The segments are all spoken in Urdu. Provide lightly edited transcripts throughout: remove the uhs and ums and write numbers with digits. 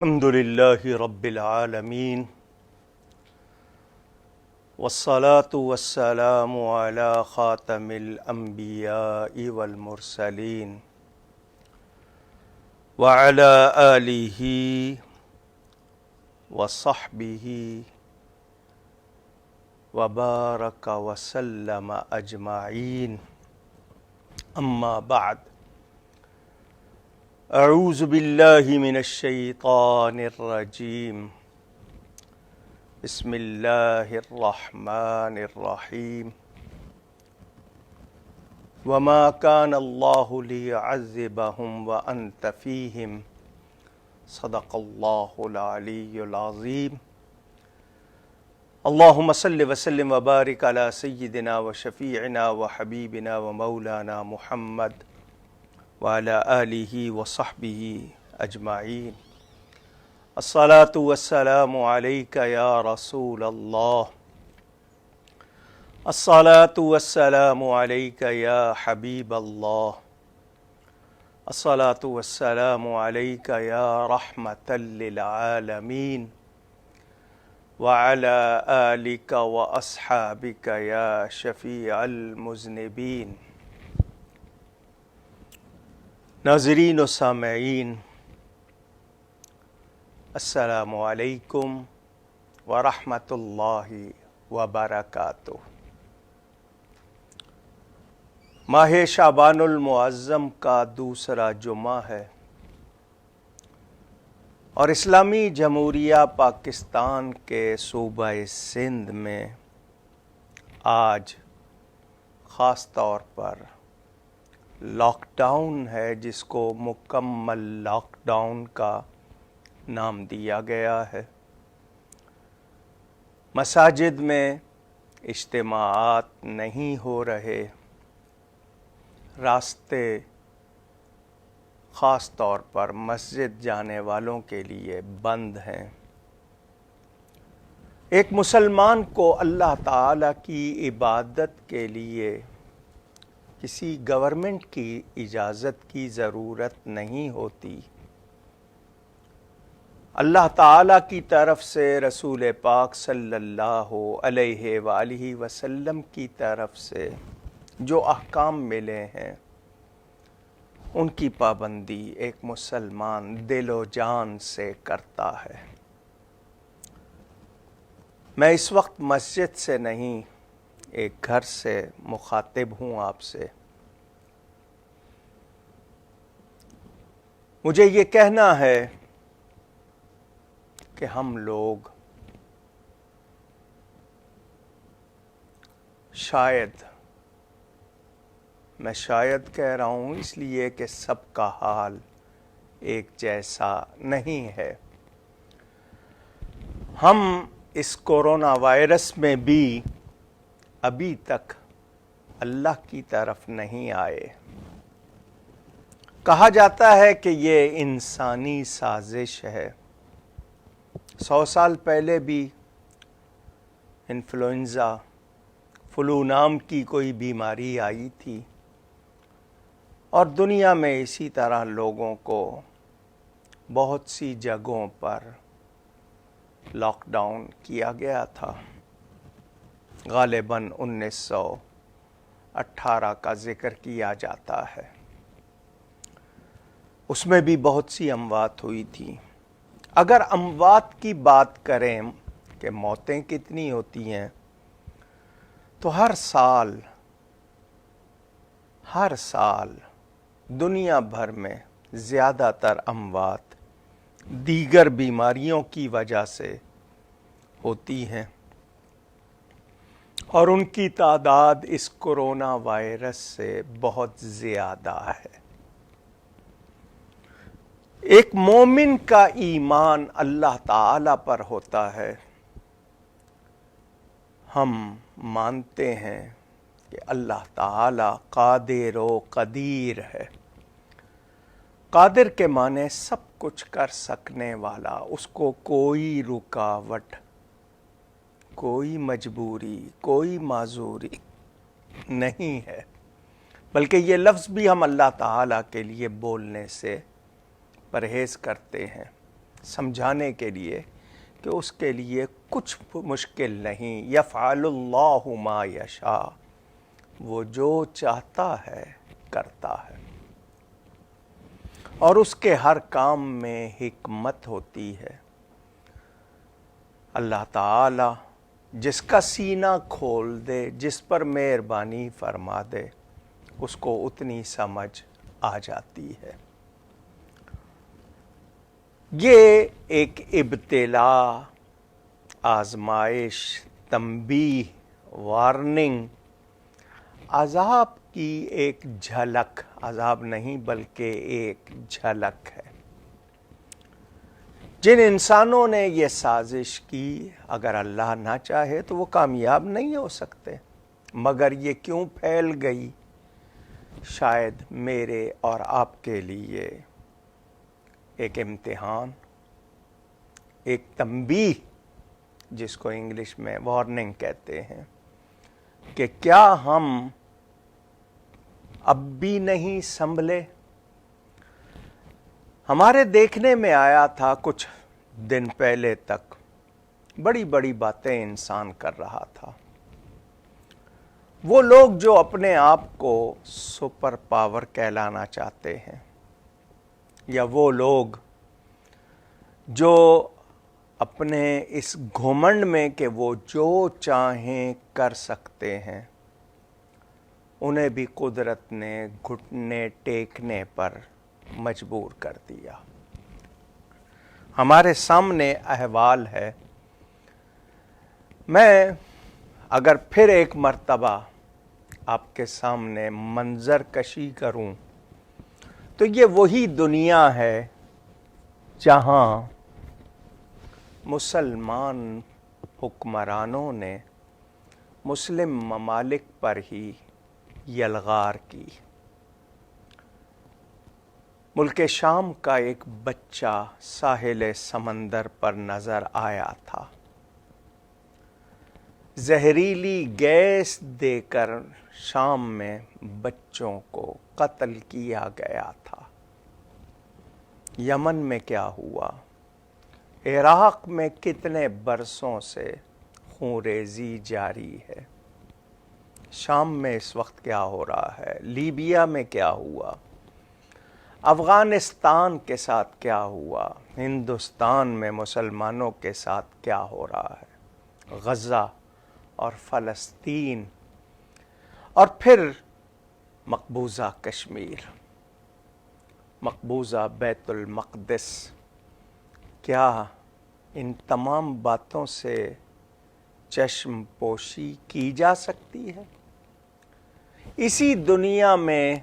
الحمد لله رب العالمين والصلاة والسلام على خاتم الأنبياء والمرسلين وعلى آله وصحبه وبارك وسلم أجمعين. أما بعد، اعوذ باللہ من الشیطان الرجیم. بسم اللہ الرحمن الرحیم. وما كان اللہ لیعذبہم وانت فیہم صدق اللہ العلی العظیم. اللہم صل وسلم وبارک علی سیدنا وشفیعنا وحبیبنا ومولانا محمد وعلى آلہ وصحبہ اجمعین. الصلاة والسلام علیک یا رسول اللہ. الصلاة والسلام علیک یا حبیب اللہ. الصلاة والسلام علیک یا رحمة للعالمین وعلى آلک واصحابک یا شفیع المذنبین. ناظرین و سامعین، السلام علیکم ورحمۃ اللہ وبرکاتہ. ماہ شعبان المعظم کا دوسرا جمعہ ہے اور اسلامی جمہوریہ پاکستان کے صوبہ سندھ میں آج خاص طور پر لاک ڈاؤن ہے، جس کو مکمل لاک ڈاؤن کا نام دیا گیا ہے. مساجد میں اجتماعات نہیں ہو رہے، راستے خاص طور پر مسجد جانے والوں کے لیے بند ہیں. ایک مسلمان کو اللہ تعالیٰ کی عبادت کے لیے کسی گورنمنٹ کی اجازت کی ضرورت نہیں ہوتی. اللہ تعالیٰ کی طرف سے رسول پاک صلی اللہ علیہ وآلہ وسلم کی طرف سے جو احکام ملے ہیں ان کی پابندی ایک مسلمان دل و جان سے کرتا ہے. میں اس وقت مسجد سے نہیں، ایک گھر سے مخاطب ہوں آپ سے. مجھے یہ کہنا ہے کہ ہم لوگ شاید، میں شاید کہہ رہا ہوں اس لیے کہ سب کا حال ایک جیسا نہیں ہے، ہم اس کورونا وائرس میں بھی ابھی تک اللہ کی طرف نہیں آئے. کہا جاتا ہے کہ یہ انسانی سازش ہے. 100 سال پہلے بھی انفلوئنزا، فلو نام کی کوئی بیماری آئی تھی اور دنیا میں اسی طرح لوگوں کو بہت سی جگہوں پر لاک ڈاؤن کیا گیا تھا. غالباً 1918 کا ذکر کیا جاتا ہے. اس میں بھی بہت سی اموات ہوئی تھی. اگر اموات کی بات کریں کہ موتیں کتنی ہوتی ہیں، تو ہر سال دنیا بھر میں زیادہ تر اموات دیگر بیماریوں کی وجہ سے ہوتی ہیں اور ان کی تعداد اس کورونا وائرس سے بہت زیادہ ہے. ایک مومن کا ایمان اللہ تعالی پر ہوتا ہے. ہم مانتے ہیں کہ اللہ تعالی قادر و قدیر ہے. قادر کے معنی سب کچھ کر سکنے والا. اس کو کوئی رکاوٹ، کوئی مجبوری، کوئی معذوری نہیں ہے. بلکہ یہ لفظ بھی ہم اللہ تعالیٰ کے لیے بولنے سے پرہیز کرتے ہیں. سمجھانے کے لیے کہ اس کے لیے کچھ مشکل نہیں. یفعل اللہ ما یشاء، وہ جو چاہتا ہے کرتا ہے، اور اس کے ہر کام میں حکمت ہوتی ہے. اللہ تعالی جس کا سینہ کھول دے، جس پر مہربانی فرما دے، اس کو اتنی سمجھ آ جاتی ہے. یہ ایک ابتلا، آزمائش، تنبیہ، وارننگ، عذاب کی ایک جھلک، عذاب نہیں بلکہ ایک جھلک ہے. جن انسانوں نے یہ سازش کی، اگر اللہ نہ چاہے تو وہ کامیاب نہیں ہو سکتے، مگر یہ کیوں پھیل گئی؟ شاید میرے اور آپ کے لیے ایک امتحان، ایک تنبیہ، جس کو انگلش میں وارننگ کہتے ہیں، کہ کیا ہم اب بھی نہیں سنبھلے؟ ہمارے دیکھنے میں آیا تھا کچھ دن پہلے تک بڑی بڑی باتیں انسان کر رہا تھا. وہ لوگ جو اپنے آپ کو سپر پاور کہلانا چاہتے ہیں، یا وہ لوگ جو اپنے اس گھمنڈ میں کہ وہ جو چاہیں کر سکتے ہیں، انہیں بھی قدرت نے گھٹنے ٹیکنے پر مجبور کر دیا. ہمارے سامنے احوال ہے. میں اگر پھر ایک مرتبہ آپ کے سامنے منظر کشی کروں تو یہ وہی دنیا ہے جہاں مسلمان حکمرانوں نے مسلم ممالک پر ہی یلغار کی. ملک شام کا ایک بچہ ساحل سمندر پر نظر آیا تھا. زہریلی گیس دے کر شام میں بچوں کو قتل کیا گیا تھا. یمن میں کیا ہوا؟ عراق میں کتنے برسوں سے خون ریزی جاری ہے. شام میں اس وقت کیا ہو رہا ہے؟ لیبیا میں کیا ہوا؟ افغانستان کے ساتھ کیا ہوا؟ ہندوستان میں مسلمانوں کے ساتھ کیا ہو رہا ہے؟ غزہ اور فلسطین، اور پھر مقبوضہ کشمیر، مقبوضہ بیت المقدس. کیا ان تمام باتوں سے چشم پوشی کی جا سکتی ہے؟ اسی دنیا میں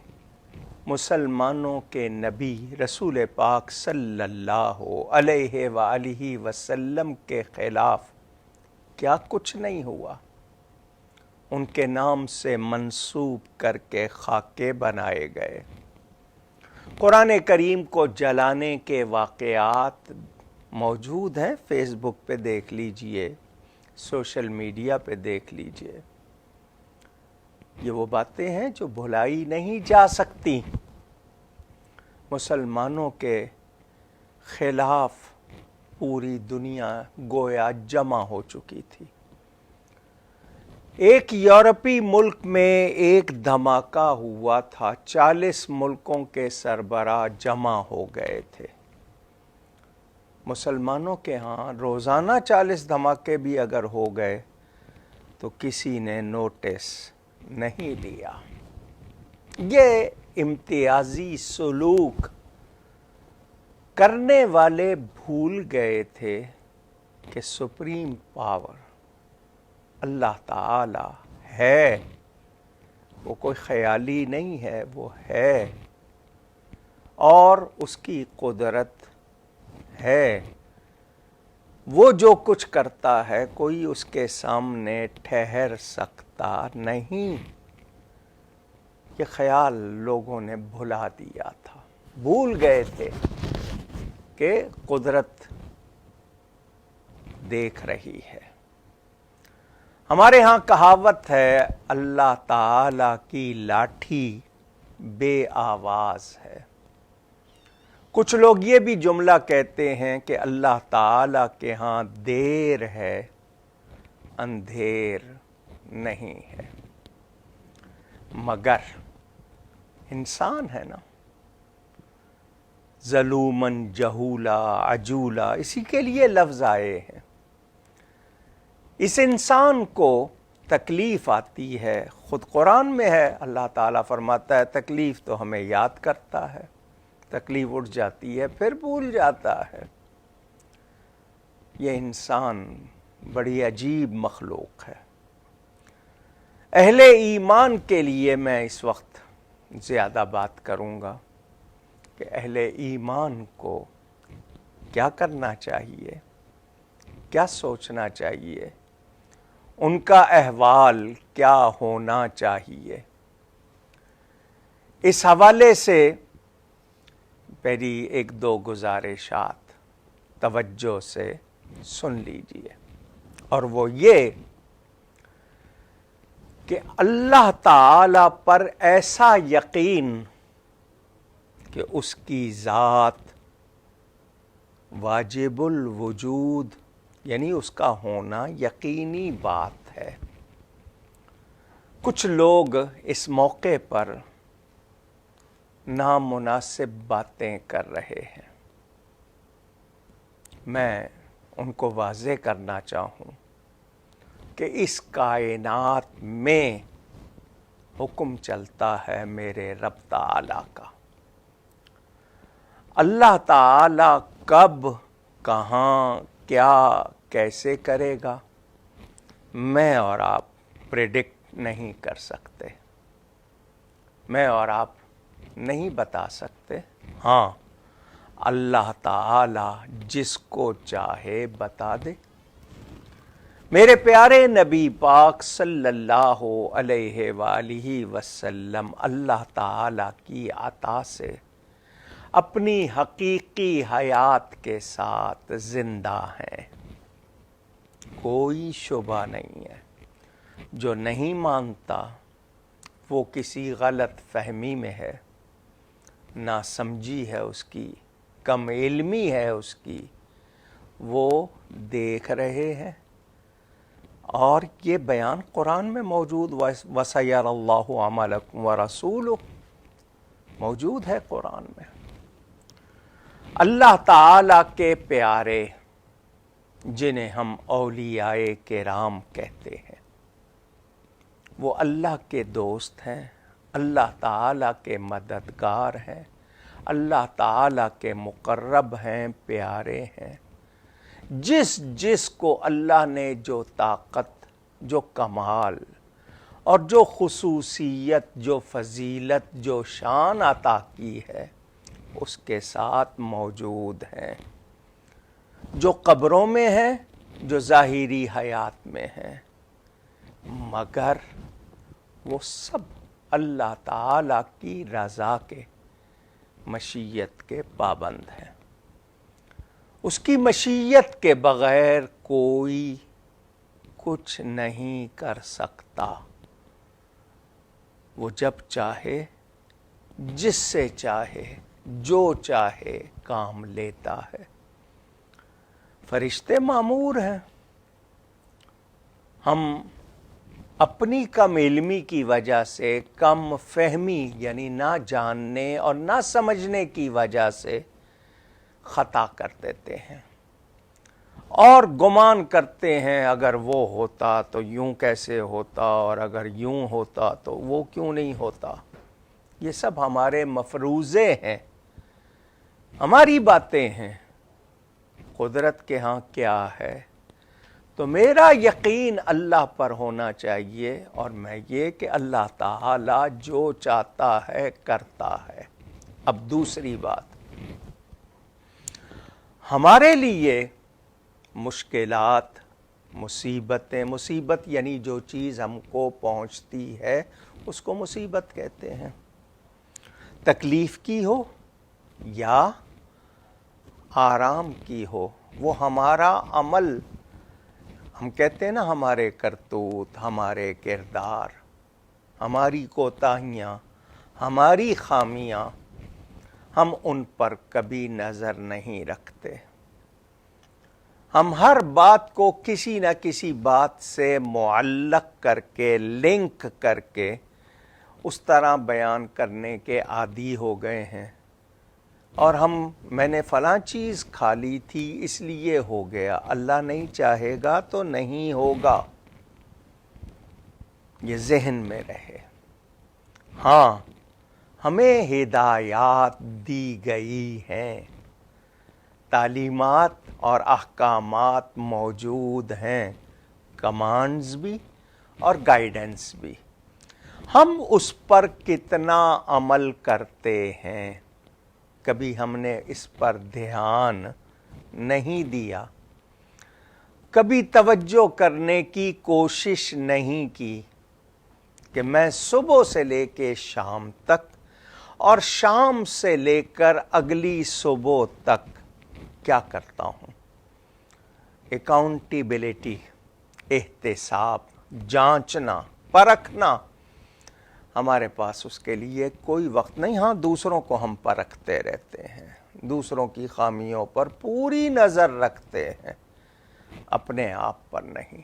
مسلمانوں کے نبی رسول پاک صلی اللہ علیہ وآلہ وسلم کے خلاف کیا کچھ نہیں ہوا؟ ان کے نام سے منسوب کر کے خاکے بنائے گئے. قرآن کریم کو جلانے کے واقعات موجود ہیں. فیس بک پہ دیکھ لیجئے، سوشل میڈیا پہ دیکھ لیجئے. یہ وہ باتیں ہیں جو بھلائی نہیں جا سکتی. مسلمانوں کے خلاف پوری دنیا گویا جمع ہو چکی تھی. ایک یورپی ملک میں ایک دھماکہ ہوا تھا، 40 ملکوں کے سربراہ جمع ہو گئے تھے. مسلمانوں کے ہاں روزانہ 40 دھماکے بھی اگر ہو گئے تو کسی نے نوٹس نہیں لیا. یہ امتیازی سلوک کرنے والے بھول گئے تھے کہ سپریم پاور اللہ تعالی ہے. وہ کوئی خیالی نہیں ہے، وہ ہے، اور اس کی قدرت ہے. وہ جو کچھ کرتا ہے کوئی اس کے سامنے ٹھہر سکتا نہیں. یہ خیال لوگوں نے بھلا دیا تھا. بھول گئے تھے کہ قدرت دیکھ رہی ہے. ہمارے ہاں کہاوت ہے، اللہ تعالی کی لاٹھی بے آواز ہے. کچھ لوگ یہ بھی جملہ کہتے ہیں کہ اللہ تعالی کے ہاں دیر ہے، اندھیر نہیں ہے، مگر انسان ہے نا، ظلومن جہولا عجولا، اسی کے لیے لفظ آئے ہیں۔ اس انسان کو تکلیف آتی ہے، خود قرآن میں ہے، اللہ تعالیٰ فرماتا ہے تکلیف تو ہمیں یاد کرتا ہے، تکلیف اٹھ جاتی ہے پھر بھول جاتا ہے۔ یہ انسان بڑی عجیب مخلوق ہے۔ اہل ایمان کے لیے میں اس وقت زیادہ بات کروں گا کہ اہل ایمان کو کیا کرنا چاہیے، کیا سوچنا چاہیے، ان کا احوال کیا ہونا چاہیے۔ اس حوالے سے میری ایک دو گزارشات توجہ سے سن لیجئے، اور وہ یہ کہ اللہ تعالی پر ایسا یقین کہ اس کی ذات واجب الوجود، یعنی اس کا ہونا یقینی بات ہے۔ کچھ لوگ اس موقع پر نامناسب باتیں کر رہے ہیں، میں ان کو واضح کرنا چاہوں کہ اس کائنات میں حکم چلتا ہے میرے رب تعالی کا۔ اللہ تعالی کب، کہاں، کیا، کیسے کرے گا، میں اور آپ پریڈکٹ نہیں کر سکتے، میں اور آپ نہیں بتا سکتے۔ ہاں، اللہ تعالی جس کو چاہے بتا دے۔ میرے پیارے نبی پاک صلی اللہ علیہ وآلہ وسلم اللہ تعالی کی عطا سے اپنی حقیقی حیات کے ساتھ زندہ ہیں، کوئی شبہ نہیں ہے۔ جو نہیں مانتا وہ کسی غلط فہمی میں ہے، ناسمجھی ہے اس کی، کم علمی ہے اس کی، وہ دیکھ رہے ہیں۔ اور یہ بیان قرآن میں موجود، وَسَيَرَ اللَّهُ عَمَلَكُمْ وَرَسُولُهُ، موجود ہے قرآن میں۔ اللہ تعالی کے پیارے جنہیں ہم اولیاء کرام کہتے ہیں، وہ اللہ کے دوست ہیں، اللہ تعالی کے مددگار ہیں، اللہ تعالی کے مقرب ہیں، پیارے ہیں۔ جس جس کو اللہ نے جو طاقت، جو کمال اور جو خصوصیت، جو فضیلت، جو شان عطا کی ہے، اس کے ساتھ موجود ہیں۔ جو قبروں میں ہیں، جو ظاہری حیات میں ہیں، مگر وہ سب اللہ تعالی کی رضا کے، مشیت کے پابند ہیں۔ اس کی مشیت کے بغیر کوئی کچھ نہیں کر سکتا۔ وہ جب چاہے، جس سے چاہے، جو چاہے کام لیتا ہے۔ فرشتے مامور ہیں۔ ہم اپنی کم علمی کی وجہ سے، کم فہمی یعنی نہ جاننے اور نہ سمجھنے کی وجہ سے خطا کر دیتے ہیں، اور گمان کرتے ہیں اگر وہ ہوتا تو یوں کیسے ہوتا، اور اگر یوں ہوتا تو وہ کیوں نہیں ہوتا۔ یہ سب ہمارے مفروضے ہیں، ہماری باتیں ہیں۔ قدرت کے ہاں کیا ہے؟ تو میرا یقین اللہ پر ہونا چاہیے، اور میں یہ کہ اللہ تعالی جو چاہتا ہے کرتا ہے۔ اب دوسری بات، ہمارے لیے مشکلات، مصیبتیں، مصیبت یعنی جو چیز ہم کو پہنچتی ہے اس کو مصیبت کہتے ہیں، تکلیف کی ہو یا آرام کی ہو، وہ ہمارا عمل، ہم کہتے ہیں نا ہمارے کرتوت، ہمارے کردار، ہماری کوتاہیاں، ہماری خامیاں ہم ان پر کبھی نظر نہیں رکھتے. ہم ہر بات کو کسی نہ کسی بات سے معلق کر کے، لنک کر کے اس طرح بیان کرنے کے عادی ہو گئے ہیں. اور میں نے فلاں چیز کھا لی تھی اس لیے ہو گیا، اللہ نہیں چاہے گا تو نہیں ہوگا. یہ ذہن میں رہے. ہاں، ہمیں ہدایات دی گئی ہیں، تعلیمات اور احکامات موجود ہیں، کمانڈز بھی اور گائیڈنس بھی. ہم اس پر کتنا عمل کرتے ہیں، کبھی ہم نے اس پر دھیان نہیں دیا، کبھی توجہ کرنے کی کوشش نہیں کی کہ میں صبح سے لے کے شام تک اور شام سے لے کر اگلی صبح تک کیا کرتا ہوں. اکاؤنٹیبلٹی، احتساب، جانچنا، پرکھنا، ہمارے پاس اس کے لیے کوئی وقت نہیں. ہاں، دوسروں کو ہم پرکھتے رہتے ہیں، دوسروں کی خامیوں پر پوری نظر رکھتے ہیں، اپنے آپ پر نہیں.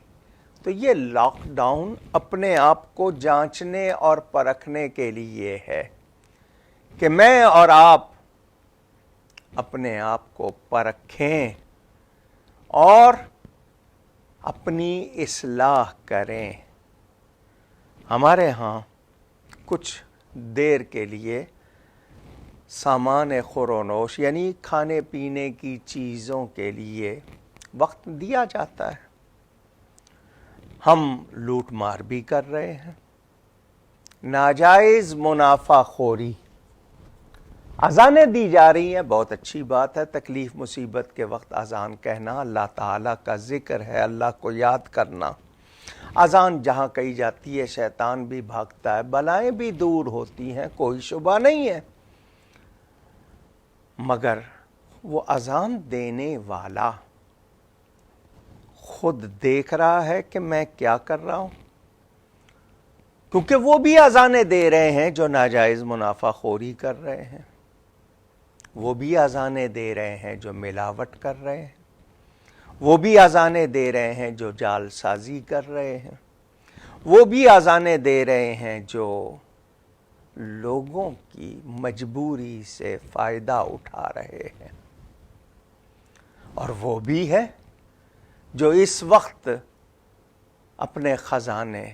تو یہ لاک ڈاؤن اپنے آپ کو جانچنے اور پرکھنے کے لیے ہے کہ میں اور آپ اپنے آپ کو پرکھیں اور اپنی اصلاح کریں. ہمارے ہاں کچھ دیر کے لیے سامان خورونوش یعنی کھانے پینے کی چیزوں کے لیے وقت دیا جاتا ہے. ہم لوٹ مار بھی کر رہے ہیں، ناجائز منافع خوری. اذانیں دی جا رہی ہیں، بہت اچھی بات ہے. تکلیف مصیبت کے وقت اذان کہنا اللہ تعالیٰ کا ذکر ہے، اللہ کو یاد کرنا. اذان جہاں کہی جاتی ہے شیطان بھی بھاگتا ہے، بلائیں بھی دور ہوتی ہیں، کوئی شبہ نہیں ہے. مگر وہ اذان دینے والا خود دیکھ رہا ہے کہ میں کیا کر رہا ہوں، کیونکہ وہ بھی اذانیں دے رہے ہیں جو ناجائز منافع خوری کر رہے ہیں، وہ بھی اذانیں دے رہے ہیں جو ملاوٹ کر رہے ہیں، وہ بھی اذانیں دے رہے ہیں جو جال سازی کر رہے ہیں، وہ بھی اذانیں دے رہے ہیں جو لوگوں کی مجبوری سے فائدہ اٹھا رہے ہیں، اور وہ بھی ہے جو اس وقت اپنے خزانے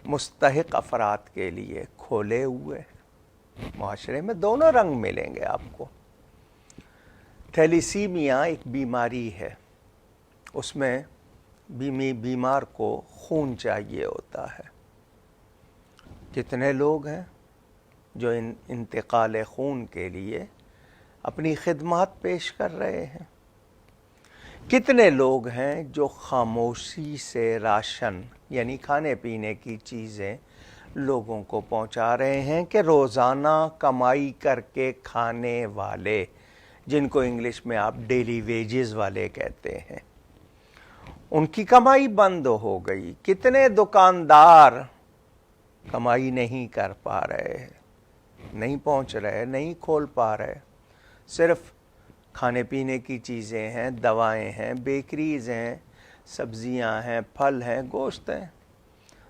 مستحق افراد کے لیے کھولے ہوئے ہیں. معاشرے میں دونوں رنگ ملیں گے آپ کو. تھیلیسیمیا ایک بیماری ہے، اس میں بیمار کو خون چاہیے ہوتا ہے. کتنے لوگ ہیں جو انتقال خون کے لیے اپنی خدمات پیش کر رہے ہیں. کتنے لوگ ہیں جو خاموشی سے راشن یعنی کھانے پینے کی چیزیں لوگوں کو پہنچا رہے ہیں کہ روزانہ کمائی کر کے کھانے والے، جن کو انگلش میں آپ ڈیلی ویجز والے کہتے ہیں، ان کی کمائی بند ہو گئی. کتنے دکاندار کمائی نہیں کر پا رہے، نہیں پہنچ رہے، نہیں کھول پا رہے. صرف کھانے پینے کی چیزیں ہیں، دوائیں ہیں، بیکریز ہیں، سبزیاں ہیں، پھل ہیں، گوشت ہیں،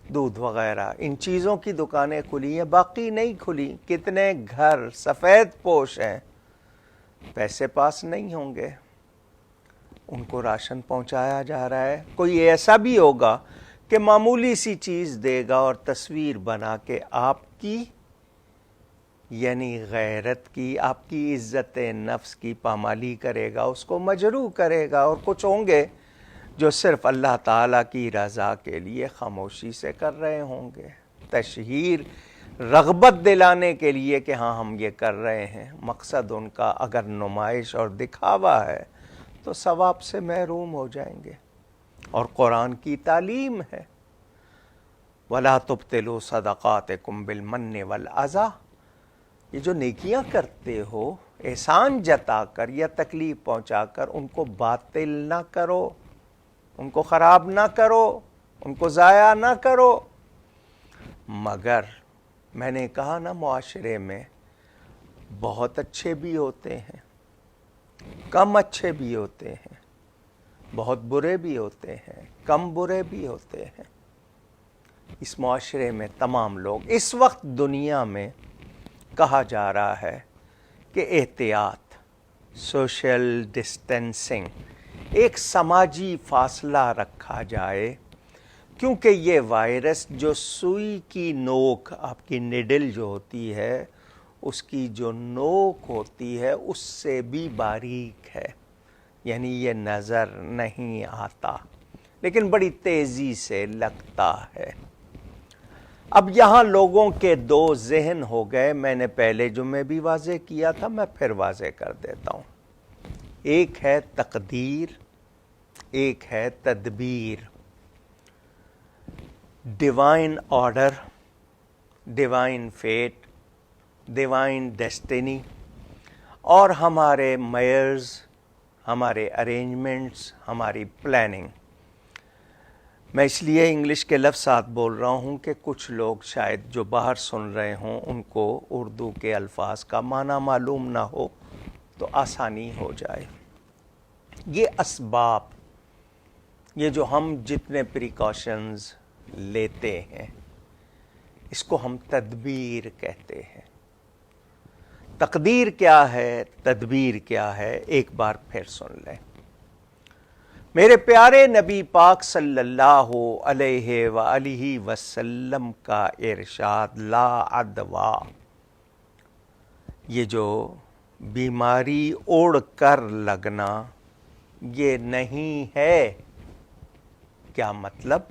دودھ وغیرہ، ان چیزوں کی دکانیں کھلی ہیں، باقی نہیں کھلی. کتنے گھر سفید پوش ہیں، پیسے پاس نہیں ہوں گے، ان کو راشن پہنچایا جا رہا ہے. کوئی ایسا بھی ہوگا کہ معمولی سی چیز دے گا اور تصویر بنا کے آپ کی یعنی غیرت کی، آپ کی عزت نفس کی پامالی کرے گا، اس کو مجروح کرے گا. اور کچھ ہوں گے جو صرف اللہ تعالیٰ کی رضا کے لیے خاموشی سے کر رہے ہوں گے، تشہیر، رغبت دلانے کے لیے کہ ہاں ہم یہ کر رہے ہیں. مقصد ان کا اگر نمائش اور دکھاوا ہے تو ثواب سے محروم ہو جائیں گے. اور قرآن کی تعلیم ہے وَلَا تُبْطِلُوا صَدَقَاتِكُمْ بِالْمَنِّ وَالْأَذَىٰ. یہ جو نیکیاں کرتے ہو احسان جتا کر یا تکلیف پہنچا کر، ان کو باطل نہ کرو، ان کو خراب نہ کرو، ان کو ضائع نہ کرو. مگر میں نے کہا نا، معاشرے میں بہت اچھے بھی ہوتے ہیں، کم اچھے بھی ہوتے ہیں، بہت برے بھی ہوتے ہیں، کم برے بھی ہوتے ہیں۔ اس معاشرے میں تمام لوگ، اس وقت دنیا میں کہا جا رہا ہے کہ احتیاط، سوشل ڈسٹینسنگ، ایک سماجی فاصلہ رکھا جائے، کیونکہ یہ وائرس جو سوئی کی نوک، آپ کی نیڈل جو ہوتی ہے، اس کی جو نوک ہوتی ہے اس سے بھی باریک ہے، یعنی یہ نظر نہیں آتا لیکن بڑی تیزی سے لگتا ہے۔ اب یہاں لوگوں کے دو ذہن ہو گئے، میں نے پہلے جمعے بھی واضح کیا تھا، میں پھر واضح کر دیتا ہوں۔ ایک ہے تقدیر، ایک ہے تدبیر، divine order, divine fate, divine destiny, اور ہمارے میئرز، ہمارے ارینجمنٹس، ہماری پلاننگ۔ میں اس لیے انگلش کے لفظات بول رہا ہوں کہ کچھ لوگ شاید جو باہر سن رہے ہوں ان کو اردو کے الفاظ کا معنی معلوم نہ ہو تو آسانی ہو جائے۔ یہ اسباب، یہ جو ہم جتنے پریکاشنز لیتے ہیں، اس کو ہم تدبیر کہتے ہیں۔ تقدیر کیا ہے، تدبیر کیا ہے، ایک بار پھر سن لیں۔ میرے پیارے نبی پاک صلی اللہ علیہ وآلہ وسلم کا ارشاد، لا عدوا، یہ جو بیماری اڑ کر لگنا، یہ نہیں ہے۔ کیا مطلب؟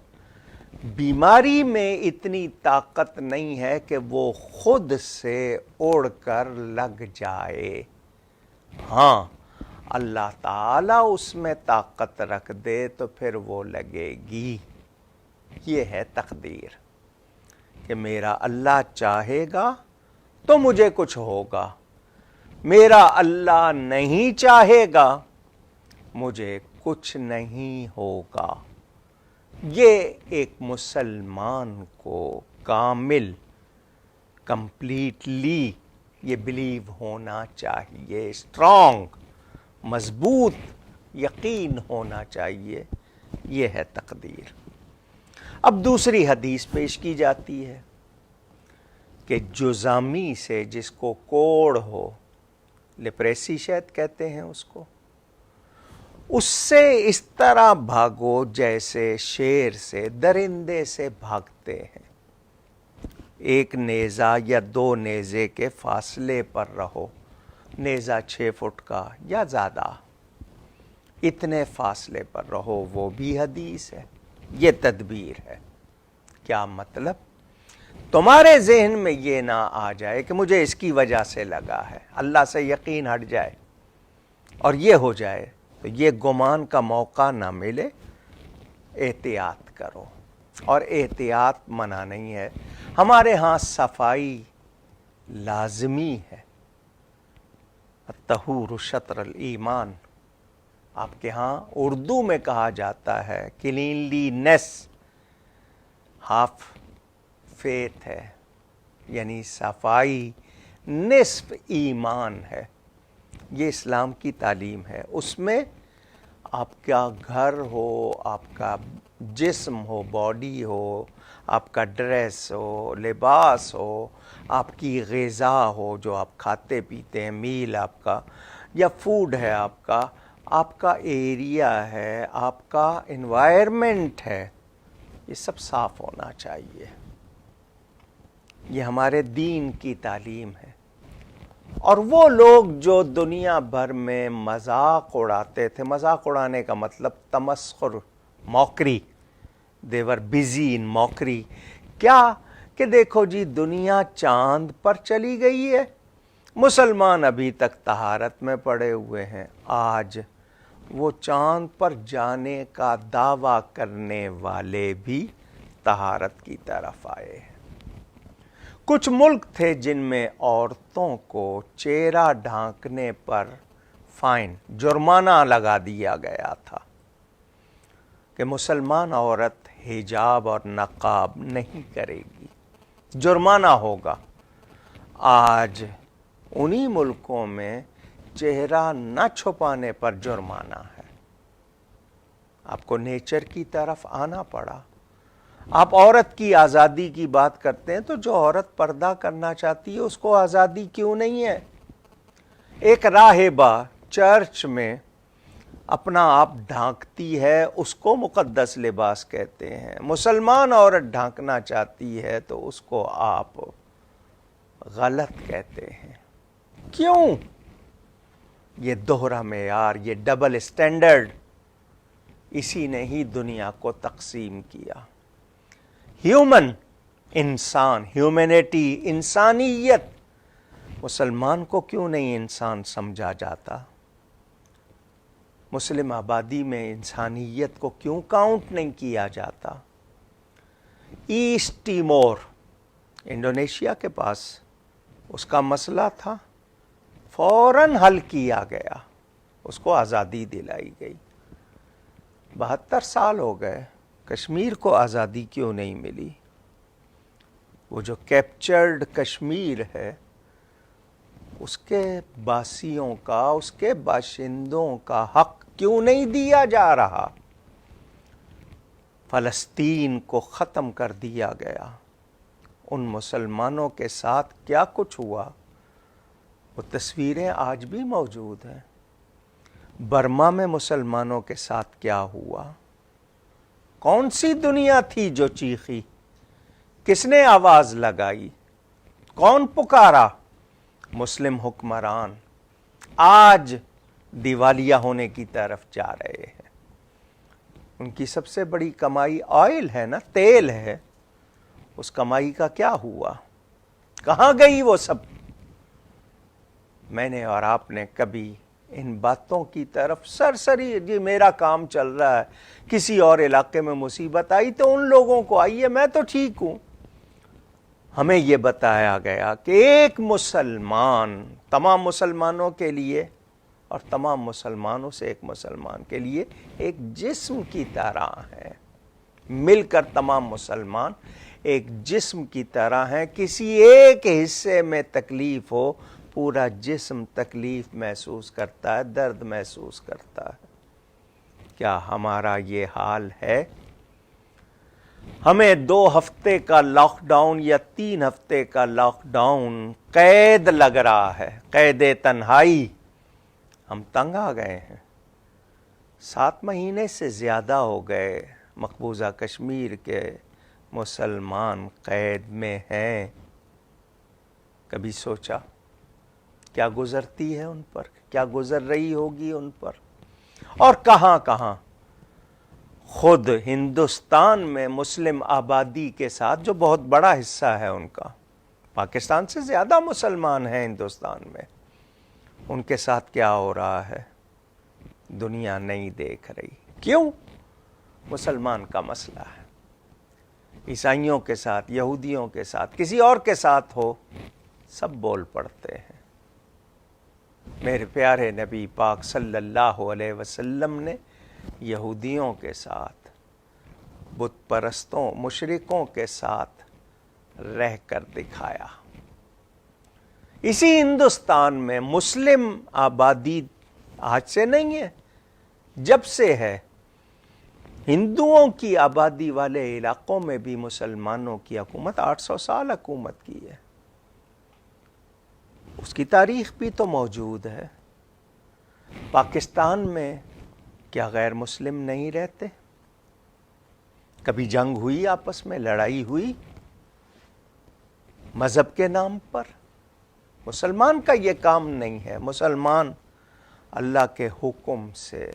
بیماری میں اتنی طاقت نہیں ہے کہ وہ خود سے اڑ کر لگ جائے۔ ہاں، اللہ تعالیٰ اس میں طاقت رکھ دے تو پھر وہ لگے گی۔ یہ ہے تقدیر کہ میرا اللہ چاہے گا تو مجھے کچھ ہوگا، میرا اللہ نہیں چاہے گا مجھے کچھ نہیں ہوگا۔ یہ ایک مسلمان کو کامل، کمپلیٹلی یہ بلیو ہونا چاہیے، اسٹرانگ، مضبوط یقین ہونا چاہیے۔ یہ ہے تقدیر۔ اب دوسری حدیث پیش کی جاتی ہے کہ جذامی سے، جس کو کوڑ ہو، لیپریسی شاید کہتے ہیں اس کو، اس سے اس طرح بھاگو جیسے شیر سے، درندے سے بھاگتے ہیں۔ ایک نیزہ یا دو نیزے کے فاصلے پر رہو، نیزہ 6 فٹ کا یا زیادہ، اتنے فاصلے پر رہو، وہ بھی حدیث ہے۔ یہ تدبیر ہے۔ کیا مطلب؟ تمہارے ذہن میں یہ نہ آ جائے کہ مجھے اس کی وجہ سے لگا ہے، اللہ سے یقین ہٹ جائے اور یہ ہو جائے تو یہ گمان کا موقع نہ ملے۔ احتیاط کرو، اور احتیاط منع نہیں ہے۔ ہمارے ہاں صفائی لازمی ہے۔ الطہور شطر الایمان، آپ کے ہاں اردو میں کہا جاتا ہے کلینلی نیس ہاف فیتھ ہے، یعنی صفائی نصف ایمان ہے۔ یہ اسلام کی تعلیم ہے۔ اس میں آپ کا گھر ہو، آپ کا جسم ہو، باڈی ہو، آپ کا ڈریس ہو، لباس ہو، آپ کی غذا ہو جو آپ کھاتے پیتے ہیں، میل آپ کا یا فوڈ ہے آپ کا ایریا ہے، آپ کا انوائرمنٹ ہے، یہ سب صاف ہونا چاہیے۔ یہ ہمارے دین کی تعلیم ہے۔ اور وہ لوگ جو دنیا بھر میں مذاق اڑاتے تھے، مذاق اڑانے کا مطلب تمسخر، موکری، they were busy in موکری، کیا کہ دیکھو جی دنیا چاند پر چلی گئی ہے، مسلمان ابھی تک طہارت میں پڑے ہوئے ہیں۔ آج وہ چاند پر جانے کا دعویٰ کرنے والے بھی طہارت کی طرف آئے ہیں۔ کچھ ملک تھے جن میں عورتوں کو چہرہ ڈھانکنے پر فائن، جرمانہ لگا دیا گیا تھا کہ مسلمان عورت حجاب اور نقاب نہیں کرے گی، جرمانہ ہوگا۔ آج انہی ملکوں میں چہرہ نہ چھپانے پر جرمانہ ہے. آپ کو نیچر کی طرف آنا پڑا. آپ عورت کی آزادی کی بات کرتے ہیں تو جو عورت پردہ کرنا چاہتی ہے اس کو آزادی کیوں نہیں ہے؟ ایک راہبہ چرچ میں اپنا آپ ڈھانکتی ہے، اس کو مقدس لباس کہتے ہیں. مسلمان عورت ڈھانکنا چاہتی ہے تو اس کو آپ غلط کہتے ہیں. کیوں؟ یہ دوہرا معیار، یہ ڈبل اسٹینڈرڈ، اسی نے ہی دنیا کو تقسیم کیا. ہیومن، انسان، ہیومینٹی، انسانیت، مسلمان کو کیوں نہیں انسان سمجھا جاتا؟ مسلم آبادی میں انسانیت کو کیوں کاؤنٹ نہیں کیا جاتا؟ ایسٹ ٹیمور، انڈونیشیا کے پاس، اس کا مسئلہ تھا، فوراً حل کیا گیا، اس کو آزادی دلائی گئی. 72 سال ہو گئے، کشمیر کو آزادی کیوں نہیں ملی؟ وہ جو کیپچرڈ کشمیر ہے اس کے باسیوں کا، اس کے باشندوں کا حق کیوں نہیں دیا جا رہا؟ فلسطین کو ختم کر دیا گیا. ان مسلمانوں کے ساتھ کیا کچھ ہوا وہ تصویریں آج بھی موجود ہیں. برما میں مسلمانوں کے ساتھ کیا ہوا؟ کون سی دنیا تھی جو چیخی؟ کس نے آواز لگائی؟ کون پکارا؟ مسلم حکمران آج دیوالیہ ہونے کی طرف جا رہے ہیں. ان کی سب سے بڑی کمائی آئل ہے نا، تیل ہے. اس کمائی کا کیا ہوا؟ کہاں گئی وہ سب؟ میں نے اور آپ نے کبھی ان باتوں کی طرف سرسری جی میرا کام چل رہا ہے، کسی اور علاقے میں مصیبت آئی تو ان لوگوں کو آئی ہے، میں تو ٹھیک ہوں. ہمیں یہ بتایا گیا کہ ایک مسلمان تمام مسلمانوں کے لیے اور تمام مسلمانوں سے ایک مسلمان کے لیے ایک جسم کی طرح ہے. مل کر تمام مسلمان ایک جسم کی طرح ہیں. کسی ایک حصے میں تکلیف ہو، پورا جسم تکلیف محسوس کرتا ہے، درد محسوس کرتا ہے. کیا ہمارا یہ حال ہے؟ ہمیں 2 ہفتے کا لاک ڈاؤن یا 3 ہفتے کا لاک ڈاؤن قید لگ رہا ہے، قید تنہائی. ہم تنگ آ گئے ہیں. 7 مہینے سے زیادہ ہو گئے مقبوضہ کشمیر کے مسلمان قید میں ہیں. کبھی سوچا کیا گزرتی ہے ان پر، کیا گزر رہی ہوگی ان پر؟ اور کہاں کہاں خود ہندوستان میں مسلم آبادی کے ساتھ جو بہت بڑا حصہ ہے ان کا، پاکستان سے زیادہ مسلمان ہیں ہندوستان میں، ان کے ساتھ کیا ہو رہا ہے دنیا نہیں دیکھ رہی. کیوں؟ مسلمان کا مسئلہ ہے. عیسائیوں کے ساتھ، یہودیوں کے ساتھ، کسی اور کے ساتھ ہو، سب بول پڑتے ہیں. میرے پیارے نبی پاک صلی اللہ علیہ وسلم نے یہودیوں کے ساتھ، بت پرستوں، مشرکوں کے ساتھ رہ کر دکھایا. اسی ہندوستان میں مسلم آبادی آج سے نہیں ہے، جب سے ہے. ہندوؤں کی آبادی والے علاقوں میں بھی مسلمانوں کی حکومت 800 سال حکومت کی ہے. اس کی تاریخ بھی تو موجود ہے. پاکستان میں کیا غیر مسلم نہیں رہتے؟ کبھی جنگ ہوئی، آپس میں لڑائی ہوئی مذہب کے نام پر؟ مسلمان کا یہ کام نہیں ہے. مسلمان اللہ کے حکم سے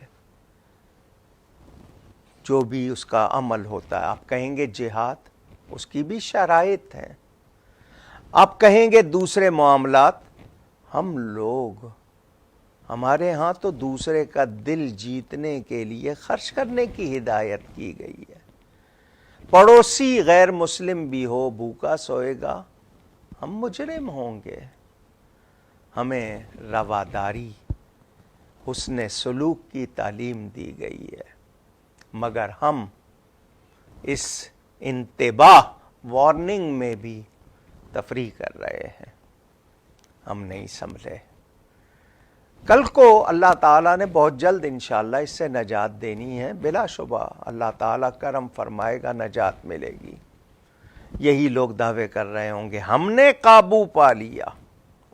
جو بھی اس کا عمل ہوتا ہے، آپ کہیں گے جہاد، اس کی بھی شرائط ہیں. آپ کہیں گے دوسرے معاملات، ہم لوگ، ہمارے ہاں تو دوسرے کا دل جیتنے کے لیے خرچ کرنے کی ہدایت کی گئی ہے. پڑوسی غیر مسلم بھی ہو، بھوکا سوئے گا، ہم مجرم ہوں گے. ہمیں رواداری، حسن سلوک کی تعلیم دی گئی ہے، مگر ہم اس انتباہ، وارننگ میں بھی تفریح کر رہے ہیں. ہم نہیں سنبھلے. کل کو اللہ تعالیٰ نے بہت جلد انشاءاللہ اس سے نجات دینی ہے. بلا شبہ اللہ تعالیٰ کرم فرمائے گا، نجات ملے گی. یہی لوگ دعوے کر رہے ہوں گے ہم نے قابو پا لیا.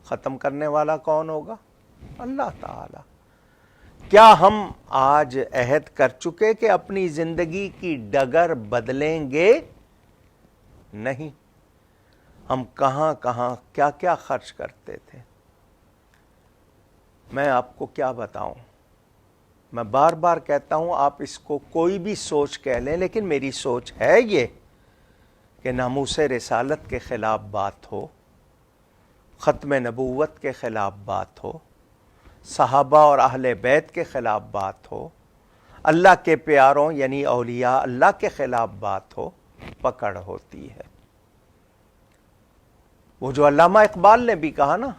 ختم کرنے والا کون ہوگا؟ اللہ تعالیٰ. کیا ہم آج عہد کر چکے کہ اپنی زندگی کی ڈگر بدلیں گے؟ نہیں. ہم کہاں کہاں کیا کیا خرچ کرتے تھے. میں آپ کو کیا بتاؤں. میں بار بار کہتا ہوں آپ اس کو کوئی بھی سوچ کہہ لیں، لیکن میری سوچ ہے یہ کہ ناموس رسالت کے خلاف بات ہو، ختم نبوت کے خلاف بات ہو، صحابہ اور اہل بیت کے خلاف بات ہو، اللہ کے پیاروں یعنی اولیاء اللہ کے خلاف بات ہو، پکڑ ہوتی ہے. وہ جو علامہ اقبال نے بھی کہا نا،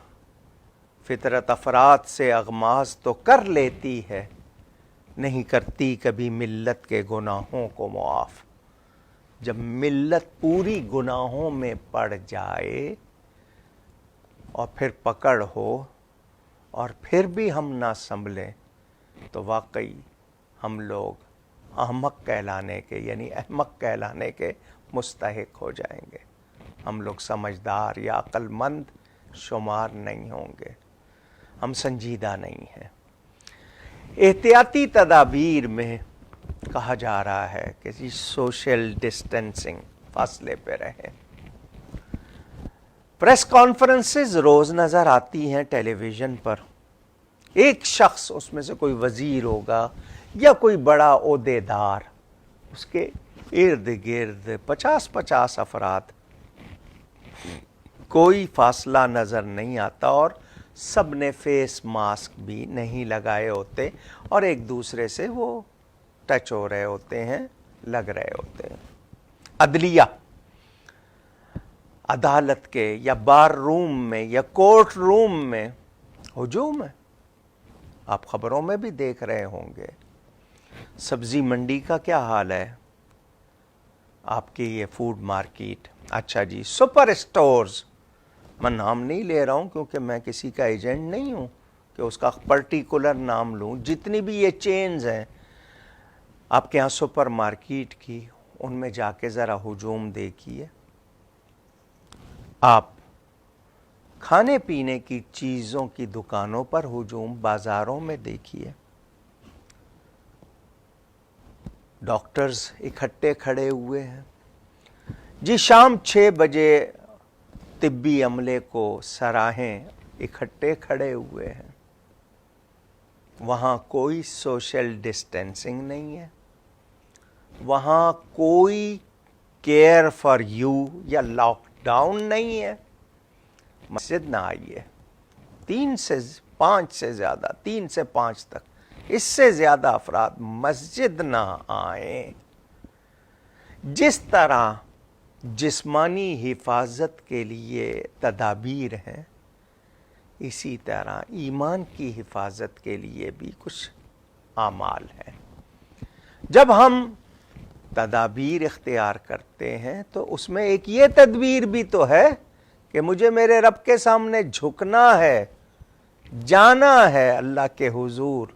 فطرت افراد سے اغماز تو کر لیتی ہے، نہیں کرتی کبھی ملت کے گناہوں کو معاف. جب ملت پوری گناہوں میں پڑ جائے اور پھر پکڑ ہو اور پھر بھی ہم نہ سنبھلیں تو واقعی ہم لوگ احمق کہلانے کے یعنی احمق کہلانے کے مستحق ہو جائیں گے. ہم لوگ سمجھدار یا عقل مند شمار نہیں ہوں گے. ہم سنجیدہ نہیں ہیں. احتیاطی تدابیر میں کہا جا رہا ہے کہ سوشل ڈسٹینسنگ، فاصلے پہ رہیں. پریس کانفرنسز روز نظر آتی ہیں ٹیلی ویژن پر. ایک شخص، اس میں سے کوئی وزیر ہوگا یا کوئی بڑا عہدے دار، اس کے ارد گرد 50 افراد، کوئی فاصلہ نظر نہیں آتا اور سب نے فیس ماسک بھی نہیں لگائے ہوتے اور ایک دوسرے سے وہ ٹچ ہو رہے ہوتے ہیں، لگ رہے ہوتے ہیں. عدلیہ، عدالت کے یا بار روم میں یا کورٹ روم میں ہجوم ہے. آپ خبروں میں بھی دیکھ رہے ہوں گے. سبزی منڈی کا کیا حال ہے؟ آپ کی یہ فوڈ مارکیٹ، اچھا جی سپر اسٹورز، میں نام نہیں لے رہا ہوں کیونکہ میں کسی کا ایجنٹ نہیں ہوں کہ اس کا پرٹیکولر نام لوں. جتنی بھی یہ چینز ہیں آپ کے ہاں سپر مارکیٹ کی، ان میں جا کے ذرا ہجوم دیکھیے. آپ کھانے پینے کی چیزوں کی دکانوں پر ہجوم بازاروں میں دیکھیے. ڈاکٹرز اکٹھے کھڑے ہوئے ہیں جی. شام 6 بجے طبی عملے کو سراہیں اکٹھے کھڑے ہوئے ہیں. وہاں کوئی سوشل ڈسٹینسنگ نہیں ہے. وہاں کوئی کیئر فار یو یا لاک ڈاؤن نہیں ہے. مسجد نہ آئیے. 3 سے 5 سے زیادہ، 3 سے 5 تک، اس سے زیادہ افراد مسجد نہ آئیں. جس طرح جسمانی حفاظت کے لیے تدابیر ہیں، اسی طرح ایمان کی حفاظت کے لیے بھی کچھ اعمال ہیں. جب ہم تدابیر اختیار کرتے ہیں تو اس میں ایک یہ تدبیر بھی تو ہے کہ مجھے میرے رب کے سامنے جھکنا ہے، جانا ہے اللہ کے حضور،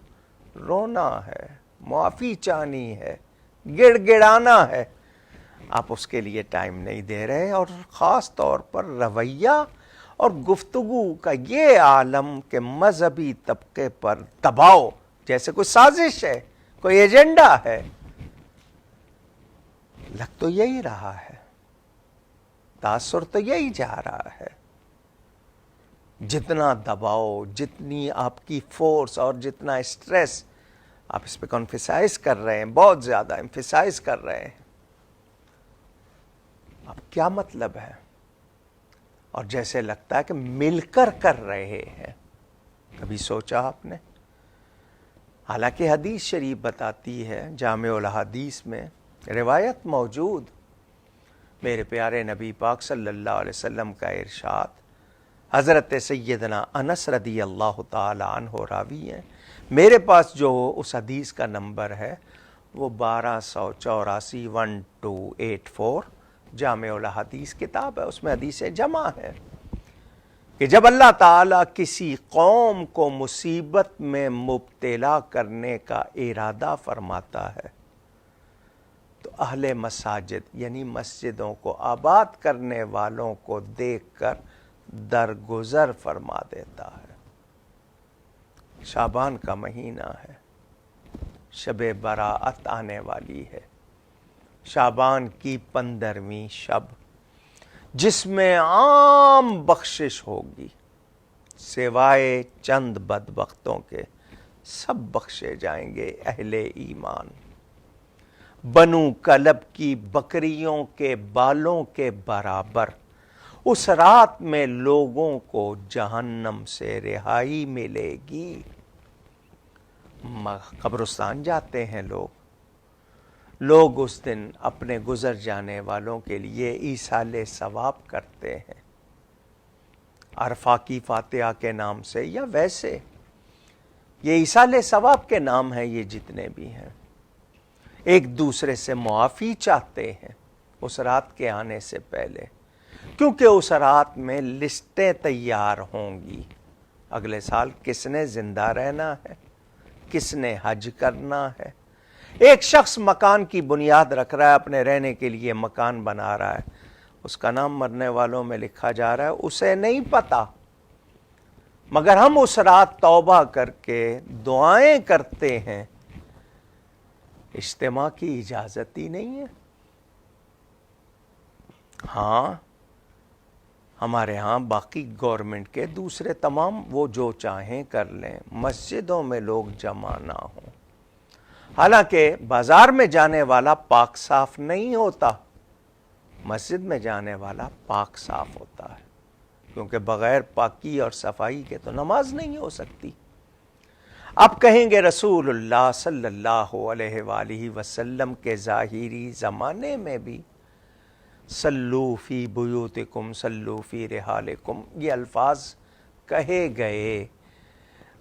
رونا ہے، معافی چاہنی ہے، گڑ گڑانا ہے. آپ اس کے لیے ٹائم نہیں دے رہے. اور خاص طور پر رویہ اور گفتگو کا یہ عالم کہ مذہبی طبقے پر دباؤ جیسے کوئی سازش ہے، کوئی ایجنڈا ہے. لگ تو یہی رہا ہے، تاثر تو یہی جا رہا ہے. جتنا دباؤ، جتنی آپ کی فورس اور جتنا اسٹریس آپ اس پہ کنفیسائز کر رہے ہیں، بہت زیادہ ایمفیسائز کر رہے ہیں. اب کیا مطلب ہے؟ اور جیسے لگتا ہے کہ مل کر رہے ہیں. کبھی سوچا آپ نے؟ حالانکہ حدیث شریف بتاتی ہے، جامع الحدیث میں روایت موجود، میرے پیارے نبی پاک صلی اللہ علیہ وسلم کا ارشاد، حضرت سیدنا انس رضی اللہ تعالی عنہ راوی ہیں. میرے پاس جو اس حدیث کا نمبر ہے وہ 1284 1284 جامع الحدیث کتاب ہے، اس میں حدیث جمع ہے کہ جب اللہ تعالیٰ کسی قوم کو مصیبت میں مبتلا کرنے کا ارادہ فرماتا ہے تو اہل مساجد یعنی مسجدوں کو آباد کرنے والوں کو دیکھ کر درگزر فرما دیتا ہے۔ شعبان کا مہینہ ہے، شب براءت آنے والی ہے، شعبان کی 15ویں شب، جس میں عام بخشش ہوگی، سوائے چند بدبختوں کے سب بخشے جائیں گے اہل ایمان۔ بنو کلب کی بکریوں کے بالوں کے برابر اس رات میں لوگوں کو جہنم سے رہائی ملے گی۔ قبرستان جاتے ہیں لوگ اس دن اپنے گزر جانے والوں کے لیے ایصال ثواب کرتے ہیں، عرفہ کی فاتحہ کے نام سے یا ویسے، یہ ایصال ثواب کے نام ہیں، یہ جتنے بھی ہیں ایک دوسرے سے معافی چاہتے ہیں اس رات کے آنے سے پہلے، کیونکہ اس رات میں لسٹیں تیار ہوں گی، اگلے سال کس نے زندہ رہنا ہے، کس نے حج کرنا ہے۔ ایک شخص مکان کی بنیاد رکھ رہا ہے، اپنے رہنے کے لیے مکان بنا رہا ہے، اس کا نام مرنے والوں میں لکھا جا رہا ہے، اسے نہیں پتا، مگر ہم اس رات توبہ کر کے دعائیں کرتے ہیں، اجتماع کی اجازت ہی نہیں ہے۔ ہاں ہمارے ہاں باقی گورنمنٹ کے دوسرے تمام وہ جو چاہیں کر لیں، مسجدوں میں لوگ جمع نہ ہوں۔ حالانکہ بازار میں جانے والا پاک صاف نہیں ہوتا، مسجد میں جانے والا پاک صاف ہوتا ہے، کیونکہ بغیر پاکی اور صفائی کے تو نماز نہیں ہو سکتی۔ اب کہیں گے رسول اللہ صلی اللہ علیہ وآلہ وسلم کے ظاہری زمانے میں بھی صلو فی بیوتکم صلو فی رحالکم یہ الفاظ کہے گئے،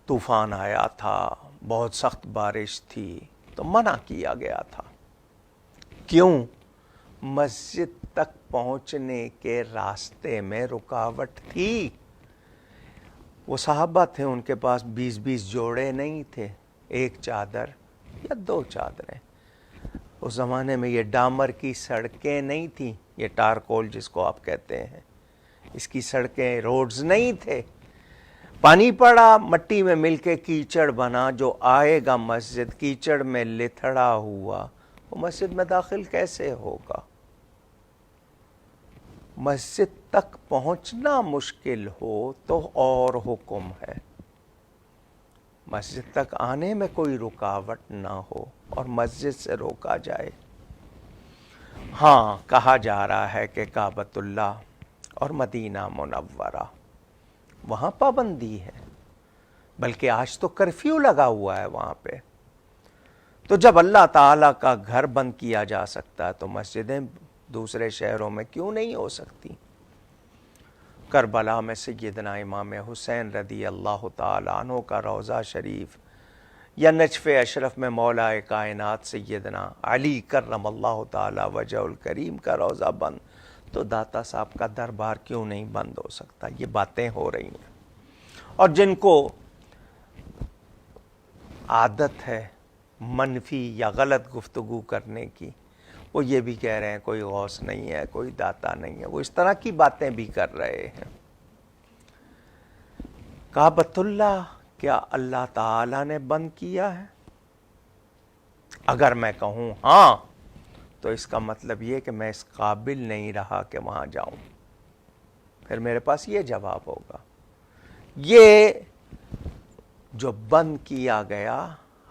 طوفان آیا تھا، بہت سخت بارش تھی تو منع کیا گیا تھا۔ کیوں؟ مسجد تک پہنچنے کے راستے میں رکاوٹ تھی۔ وہ صحابہ تھے، ان کے پاس 20 جوڑے نہیں تھے، ایک چادر یا 2 چادریں۔ اس زمانے میں یہ ڈامر کی سڑکیں نہیں تھیں، یہ ٹارکول جس کو آپ کہتے ہیں، اس کی سڑکیں روڈز نہیں تھے۔ پانی پڑا، مٹی میں مل کے کیچڑ بنا، جو آئے گا مسجد کیچڑ میں لتھڑا ہوا، وہ مسجد میں داخل کیسے ہوگا؟ مسجد تک پہنچنا مشکل ہو تو اور حکم ہے، مسجد تک آنے میں کوئی رکاوٹ نہ ہو اور مسجد سے روکا جائے۔ ہاں کہا جا رہا ہے کہ کعبۃ اللہ اور مدینہ منورہ وہاں پابندی ہے، بلکہ آج تو کرفیو لگا ہوا ہے وہاں پہ۔ تو جب اللہ تعالیٰ کا گھر بند کیا جا سکتا ہے تو مسجدیں دوسرے شہروں میں کیوں نہیں ہو سکتی؟ کربلا میں سیدنا امام حسین رضی اللہ تعالیٰ عنہ کا روضہ شریف، یا نجف اشرف میں مولا کائنات سیدنا علی کرم اللہ تعالیٰ وجہ الکریم کا روضہ بند، تو داتا صاحب کا دربار کیوں نہیں بند ہو سکتا؟ یہ باتیں ہو رہی ہیں، اور جن کو عادت ہے منفی یا غلط گفتگو کرنے کی، وہ یہ بھی کہہ رہے ہیں کوئی غوث نہیں ہے، کوئی داتا نہیں ہے، وہ اس طرح کی باتیں بھی کر رہے ہیں۔ کعبۃ اللہ کیا اللہ تعالیٰ نے بند کیا ہے؟ اگر میں کہوں ہاں تو اس کا مطلب یہ کہ میں اس قابل نہیں رہا کہ وہاں جاؤں، پھر میرے پاس یہ جواب ہوگا، یہ جو بند کیا گیا،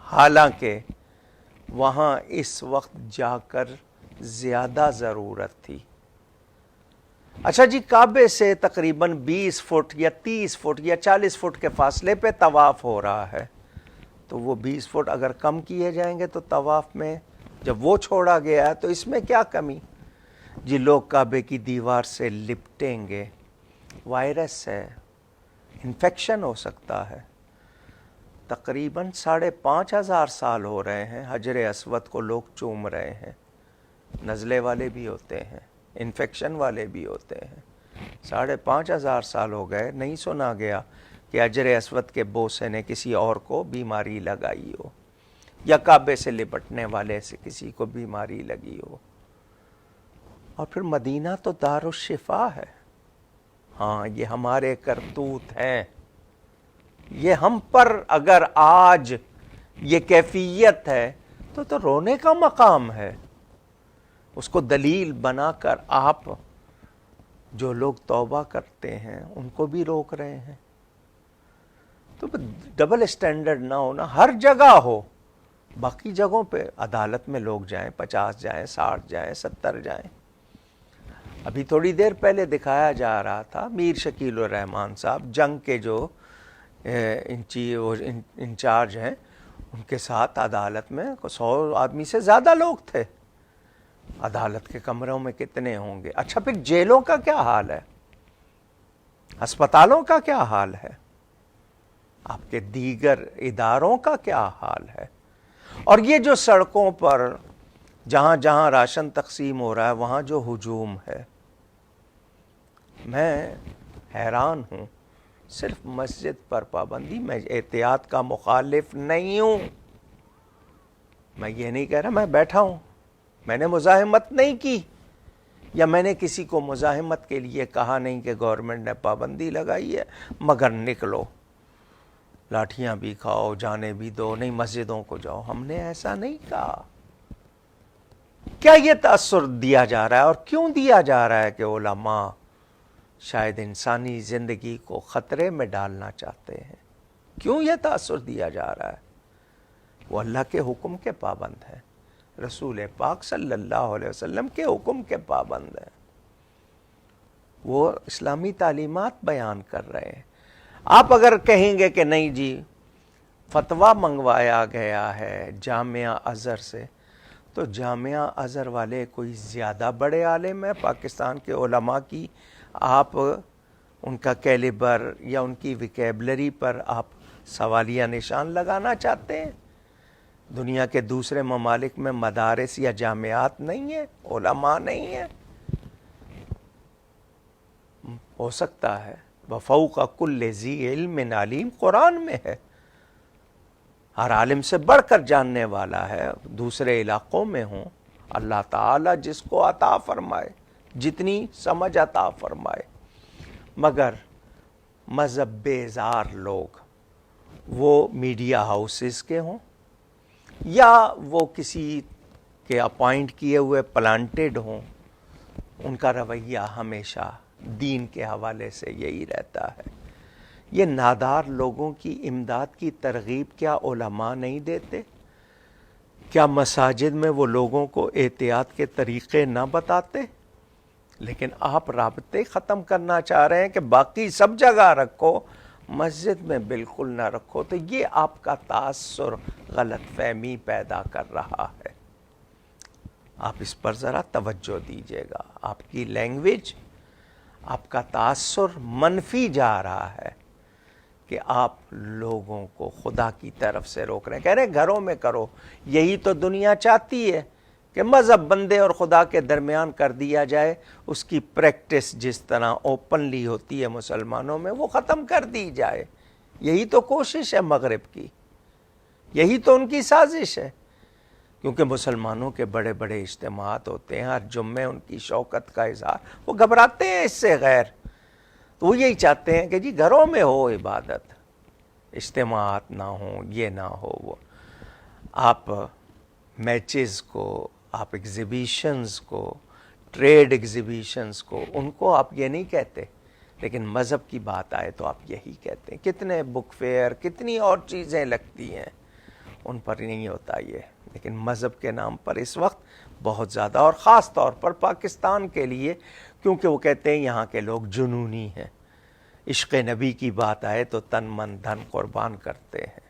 حالانکہ وہاں اس وقت جا کر زیادہ ضرورت تھی۔ اچھا جی، کعبے سے تقریباً 20 فٹ یا 30 فٹ یا 40 فٹ کے فاصلے پہ طواف ہو رہا ہے، تو وہ 20 فٹ اگر کم کیے جائیں گے تو طواف میں جب وہ چھوڑا گیا ہے تو اس میں کیا کمی؟ جی لوگ کعبے کی دیوار سے لپٹیں گے، وائرس ہے، انفیکشن ہو سکتا ہے۔ تقریباً 5,500 سال ہو رہے ہیں حجر اسود کو لوگ چوم رہے ہیں، نزلے والے بھی ہوتے ہیں، انفیکشن والے بھی ہوتے ہیں، 5,500 سال ہو گئے، نہیں سنا گیا کہ حجر اسود کے بوسے نے کسی اور کو بیماری لگائی ہو، یا کعبے سے لپٹنے والے سے کسی کو بیماری لگی ہو۔ اور پھر مدینہ تو دار الشفا ہے۔ ہاں، یہ ہمارے کرتوت ہیں، یہ ہم پر اگر آج یہ کیفیت ہے تو رونے کا مقام ہے۔ اس کو دلیل بنا کر آپ جو لوگ توبہ کرتے ہیں ان کو بھی روک رہے ہیں۔ تو ڈبل اسٹینڈرڈ نہ ہونا، ہر جگہ ہو، باقی جگہوں پہ عدالت میں لوگ جائیں، 50 جائیں، 60 جائیں، 70 جائیں۔ ابھی تھوڑی دیر پہلے دکھایا جا رہا تھا میر شکیل الرحمان صاحب، جنگ کے جو انچارج ہیں، ان کے ساتھ عدالت میں 100 آدمی سے زیادہ لوگ تھے۔ عدالت کے کمروں میں کتنے ہوں گے؟ اچھا، پھر جیلوں کا کیا حال ہے؟ ہسپتالوں کا کیا حال ہے؟ آپ کے دیگر اداروں کا کیا حال ہے؟ اور یہ جو سڑکوں پر جہاں جہاں راشن تقسیم ہو رہا ہے وہاں جو ہجوم ہے، میں حیران ہوں۔ صرف مسجد پر پابندی، میں احتیاط کا مخالف نہیں ہوں، میں یہ نہیں کہہ رہا میں بیٹھا ہوں، میں نے مزاحمت نہیں کی، یا میں نے کسی کو مزاحمت کے لیے کہا نہیں کہ گورنمنٹ نے پابندی لگائی ہے مگر نکلو، لاٹھیاں بھی کھاؤ، جانے بھی دو، نہیں مسجدوں کو جاؤ، ہم نے ایسا نہیں کہا۔ کیا یہ تاثر دیا جا رہا ہے، اور کیوں دیا جا رہا ہے کہ علماء شاید انسانی زندگی کو خطرے میں ڈالنا چاہتے ہیں؟ کیوں یہ تاثر دیا جا رہا ہے؟ وہ اللہ کے حکم کے پابند ہیں، رسول پاک صلی اللہ علیہ وسلم کے حکم کے پابند ہیں، وہ اسلامی تعلیمات بیان کر رہے ہیں۔ آپ اگر کہیں گے کہ نہیں جی فتویٰ منگوایا گیا ہے جامعہ ازہر سے، تو جامعہ ازہر والے کوئی زیادہ بڑے عالم ہیں پاکستان کے علماء کی؟ آپ ان کا کیلیبر یا ان کی ویکیبلری پر آپ سوالیہ نشان لگانا چاہتے ہیں؟ دنیا کے دوسرے ممالک میں مدارس یا جامعات نہیں ہیں، علماء نہیں ہیں؟ ہو سکتا ہے وَفَوْقَ كُلِّ ذِي عِلْمٍ عَلِيمٍ قرآن میں ہے، ہر عالم سے بڑھ کر جاننے والا ہے، دوسرے علاقوں میں ہوں، اللہ تعالیٰ جس کو عطا فرمائے، جتنی سمجھ عطا فرمائے۔ مگر مذہب بیزار لوگ، وہ میڈیا ہاؤسز کے ہوں یا وہ کسی کے اپوائنٹ کیے ہوئے پلانٹڈ ہوں، ان کا رویہ ہمیشہ دین کے حوالے سے یہی رہتا ہے۔ یہ نادار لوگوں کی امداد کی ترغیب کیا علماء نہیں دیتے؟ کیا مساجد میں وہ لوگوں کو احتیاط کے طریقے نہ بتاتے؟ لیکن آپ رابطے ختم کرنا چاہ رہے ہیں کہ باقی سب جگہ رکھو، مسجد میں بالکل نہ رکھو، تو یہ آپ کا تاثر غلط فہمی پیدا کر رہا ہے۔ آپ اس پر ذرا توجہ دیجیے گا، آپ کی لینگویج، آپ کا تاثر منفی جا رہا ہے کہ آپ لوگوں کو خدا کی طرف سے روک رہے ہیں، کہہ رہے ہیں گھروں میں کرو۔ یہی تو دنیا چاہتی ہے کہ مذہب بندے اور خدا کے درمیان کر دیا جائے، اس کی پریکٹس جس طرح اوپنلی ہوتی ہے مسلمانوں میں وہ ختم کر دی جائے۔ یہی تو کوشش ہے مغرب کی، یہی تو ان کی سازش ہے، کیونکہ مسلمانوں کے بڑے بڑے اجتماعات ہوتے ہیں، ہر جمعے ان کی شوکت کا اظہار، وہ گھبراتے ہیں اس سے غیر، تو وہ یہی چاہتے ہیں کہ جی گھروں میں ہو عبادت، اجتماعات نہ ہوں، یہ نہ ہو وہ۔ آپ میچز کو، آپ ایگزیبیشنز کو، ٹریڈ ایگزیبیشنز کو، ان کو آپ یہ نہیں کہتے، لیکن مذہب کی بات آئے تو آپ یہی کہتے ہیں۔ کتنے بک فیئر، کتنی اور چیزیں لگتی ہیں، ان پر نہیں ہوتا یہ، لیکن مذہب کے نام پر اس وقت بہت زیادہ، اور خاص طور پر پاکستان کے لیے، کیونکہ وہ کہتے ہیں یہاں کے لوگ جنونی ہیں، عشق نبی کی بات آئے تو تن من دھن قربان کرتے ہیں،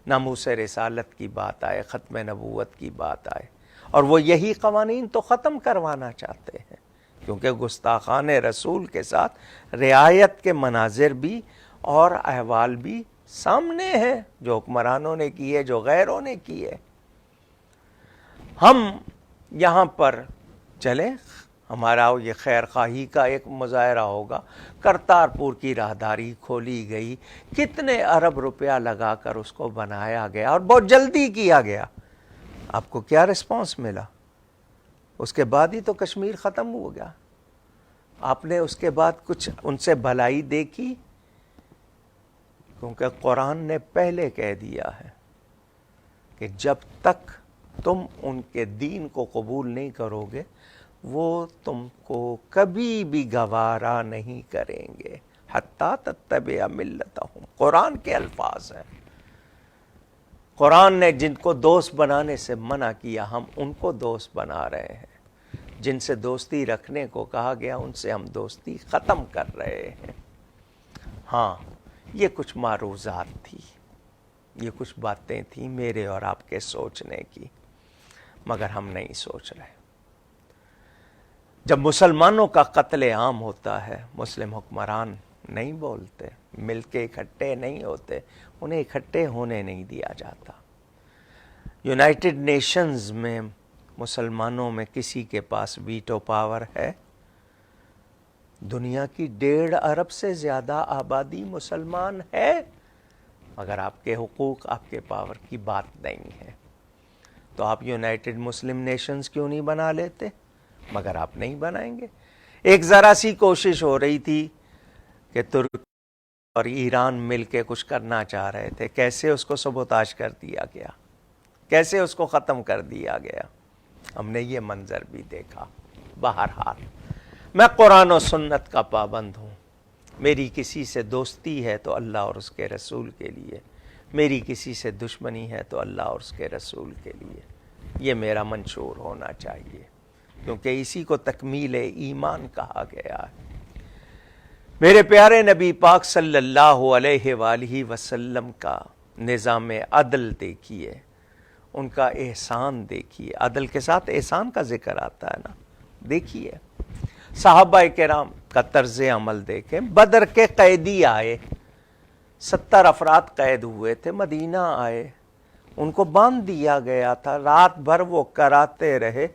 ناموس رسالت کی بات آئے، ختم نبوت کی بات آئے، اور وہ یہی قوانین تو ختم کروانا چاہتے ہیں، کیونکہ گستاخان رسول کے ساتھ رعایت کے مناظر بھی اور احوال بھی سامنے ہیں، جو حکمرانوں نے کیے، جو غیروں نے کیے۔ ہم یہاں پر چلیں، ہمارا یہ خیر خواہی کا ایک مظاہرہ ہوگا، کرتارپور کی راہداری کھولی گئی، کتنے ارب روپیہ لگا کر اس کو بنایا گیا اور بہت جلدی کیا گیا. آپ کو کیا رسپانس ملا؟ اس کے بعد ہی تو کشمیر ختم ہو گیا. آپ نے اس کے بعد کچھ ان سے بھلائی دیکھی؟ کیونکہ قرآن نے پہلے کہہ دیا ہے کہ جب تک تم ان کے دین کو قبول نہیں کرو گے وہ تم کو کبھی بھی گوارا نہیں کریں گے. حتیٰ تتبع ملتہم، قرآن کے الفاظ ہیں. قرآن نے جن کو دوست بنانے سے منع کیا، ہم ان کو دوست بنا رہے ہیں. جن سے دوستی رکھنے کو کہا گیا ان سے ہم دوستی ختم کر رہے ہیں. ہاں، یہ کچھ معروضات تھی، یہ کچھ باتیں تھیں میرے اور آپ کے سوچنے کی، مگر ہم نہیں سوچ رہے. جب مسلمانوں کا قتل عام ہوتا ہے، مسلم حکمران نہیں بولتے، مل کے اکٹھے نہیں ہوتے، انہیں اکٹھے ہونے نہیں دیا جاتا. یونائٹڈ نیشنز میں مسلمانوں میں کسی کے پاس ویٹو پاور ہے؟ دنیا کی 1.5 ارب سے زیادہ آبادی مسلمان ہے، مگر آپ کے حقوق، آپ کے پاور کی بات نہیں ہے. تو آپ یونائٹڈ مسلم نیشنز کیوں نہیں بنا لیتے؟ مگر آپ نہیں بنائیں گے. ایک ذرا سی کوشش ہو رہی تھی کہ ترکی اور ایران مل کے کچھ کرنا چاہ رہے تھے، کیسے اس کو سبوتاژ کر دیا گیا، کیسے اس کو ختم کر دیا گیا. ہم نے یہ منظر بھی دیکھا. بہرحال میں قرآن و سنت کا پابند ہوں. میری کسی سے دوستی ہے تو اللہ اور اس کے رسول کے لیے، میری کسی سے دشمنی ہے تو اللہ اور اس کے رسول کے لیے. یہ میرا منشور ہونا چاہیے، کیونکہ اسی کو تکمیل ایمان کہا گیا ہے. میرے پیارے نبی پاک صلی اللہ علیہ وآلہ وسلم کا نظام عدل دیکھیے، ان کا احسان دیکھیے. عدل کے ساتھ احسان کا ذکر آتا ہے نا. دیکھیے صحابہ کرام کا طرز عمل دیکھیں. بدر کے قیدی آئے، 70 افراد قید ہوئے تھے، مدینہ آئے، ان کو باندھ دیا گیا تھا. رات بھر وہ کراتے رہے،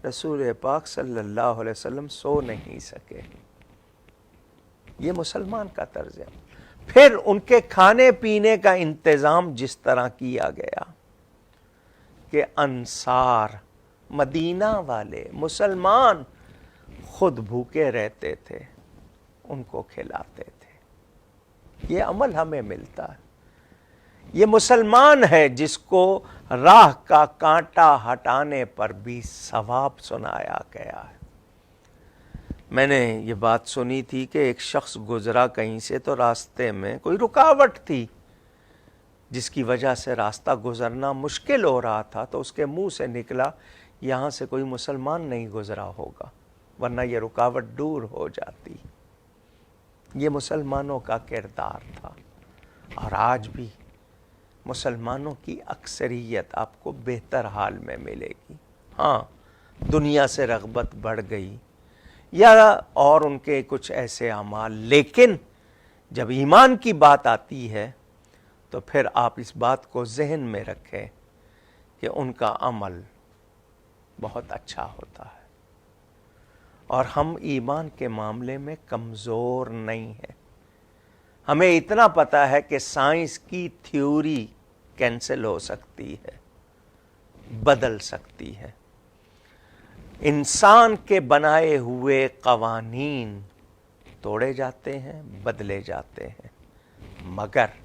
رسول پاک صلی اللہ علیہ وسلم سو نہیں سکے. یہ مسلمان کا طرز عمل. پھر ان کے کھانے پینے کا انتظام جس طرح کیا گیا کہ انصار، مدینہ والے مسلمان خود بھوکے رہتے تھے، ان کو کھلاتے تھے. یہ عمل ہمیں ملتا ہے. یہ مسلمان ہے جس کو راہ کا کانٹا ہٹانے پر بھی ثواب سنایا گیا ہے. میں نے یہ بات سنی تھی کہ ایک شخص گزرا کہیں سے تو راستے میں کوئی رکاوٹ تھی جس کی وجہ سے راستہ گزرنا مشکل ہو رہا تھا، تو اس کے منہ سے نکلا یہاں سے کوئی مسلمان نہیں گزرا ہوگا ورنہ یہ رکاوٹ دور ہو جاتی. یہ مسلمانوں کا کردار تھا. اور آج بھی مسلمانوں کی اکثریت آپ کو بہتر حال میں ملے گی. ہاں، دنیا سے رغبت بڑھ گئی یا اور ان کے کچھ ایسے اعمال، لیکن جب ایمان کی بات آتی ہے تو پھر آپ اس بات کو ذہن میں رکھیں کہ ان کا عمل بہت اچھا ہوتا ہے. اور ہم ایمان کے معاملے میں کمزور نہیں ہیں. ہمیں اتنا پتا ہے کہ سائنس کی تھیوری کینسل ہو سکتی ہے، بدل سکتی ہے. انسان کے بنائے ہوئے قوانین توڑے جاتے ہیں، بدلے جاتے ہیں، مگر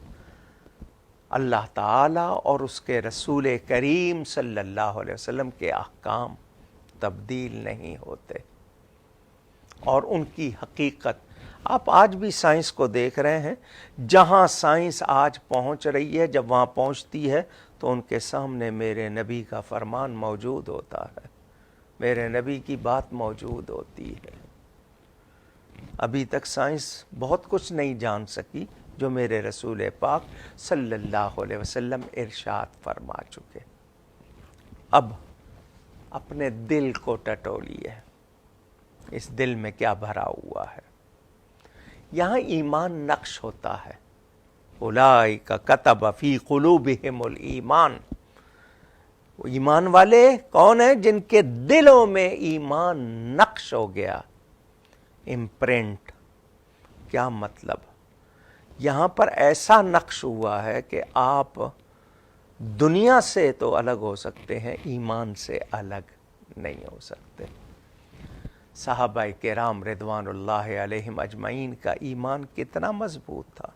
اللہ تعالیٰ اور اس کے رسول کریم صلی اللہ علیہ وسلم کے احکام تبدیل نہیں ہوتے. اور ان کی حقیقت آپ آج بھی سائنس کو دیکھ رہے ہیں. جہاں سائنس آج پہنچ رہی ہے، جب وہاں پہنچتی ہے تو ان کے سامنے میرے نبی کا فرمان موجود ہوتا ہے، میرے نبی کی بات موجود ہوتی ہے. ابھی تک سائنس بہت کچھ نہیں جان سکی جو میرے رسول پاک صلی اللہ علیہ وسلم ارشاد فرما چکے. اب اپنے دل کو ٹٹولیے، اس دل میں کیا بھرا ہوا ہے. یہاں ایمان نقش ہوتا ہے. اولئک کتب فی قلوبہم الایمان، ایمان والے کون ہیں؟ جن کے دلوں میں ایمان نقش ہو گیا، امپرنٹ۔ کیا مطلب؟ یہاں پر ایسا نقش ہوا ہے کہ آپ دنیا سے تو الگ ہو سکتے ہیں، ایمان سے الگ نہیں ہو سکتے۔ صحابہ کرام رضوان اللہ علیہم اجمعین کا ایمان کتنا مضبوط تھا۔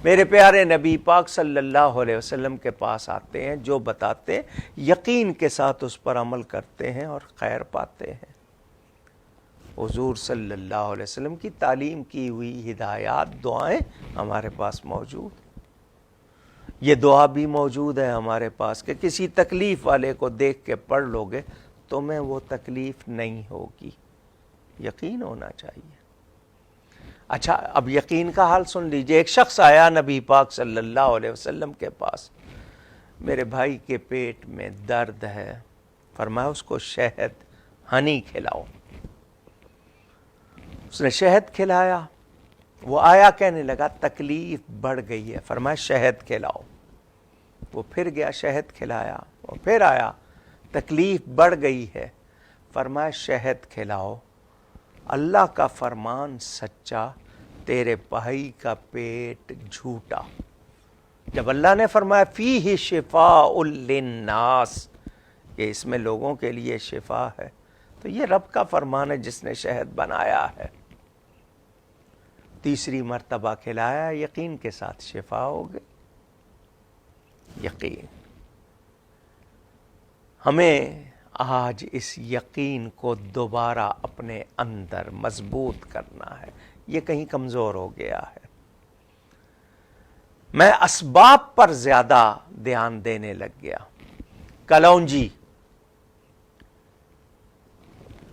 میرے پیارے نبی پاک صلی اللہ علیہ وسلم کے پاس آتے ہیں، جو بتاتے ہیں یقین کے ساتھ اس پر عمل کرتے ہیں اور خیر پاتے ہیں۔ حضور صلی اللہ علیہ وسلم کی تعلیم کی ہوئی ہدایات، دعائیں ہمارے پاس موجود۔ یہ دعا بھی موجود ہے ہمارے پاس کہ کسی تکلیف والے کو دیکھ کے پڑھ لو گے تمہیں وہ تکلیف نہیں ہوگی۔ یقین ہونا چاہیے۔ اچھا، اب یقین کا حال سن لیجئے۔ ایک شخص آیا نبی پاک صلی اللہ علیہ وسلم کے پاس، میرے بھائی کے پیٹ میں درد ہے، فرمایا اس کو شہد ہنی کھلاؤ۔ اس نے شہد کھلایا۔ وہ آیا کہنے لگا تکلیف بڑھ گئی ہے، فرمایا شہد کھلاؤ۔ وہ پھر گیا، شہد کھلایا۔ وہ پھر آیا، تکلیف بڑھ گئی ہے، فرمایا شہد کھلاؤ۔ اللہ کا فرمان سچا، تیرے بھائی کا پیٹ جھوٹا۔ جب اللہ نے فرمایا فیہ شفاء للناس، کہ اس میں لوگوں کے لیے شفا ہے، تو یہ رب کا فرمان ہے جس نے شہد بنایا ہے۔ تیسری مرتبہ کھلایا، یقین کے ساتھ شفا ہو گئی۔ یقین۔ ہمیں آج اس یقین کو دوبارہ اپنے اندر مضبوط کرنا ہے، یہ کہیں کمزور ہو گیا ہے۔ میں اسباب پر زیادہ دھیان دینے لگ گیا۔ کلونجی،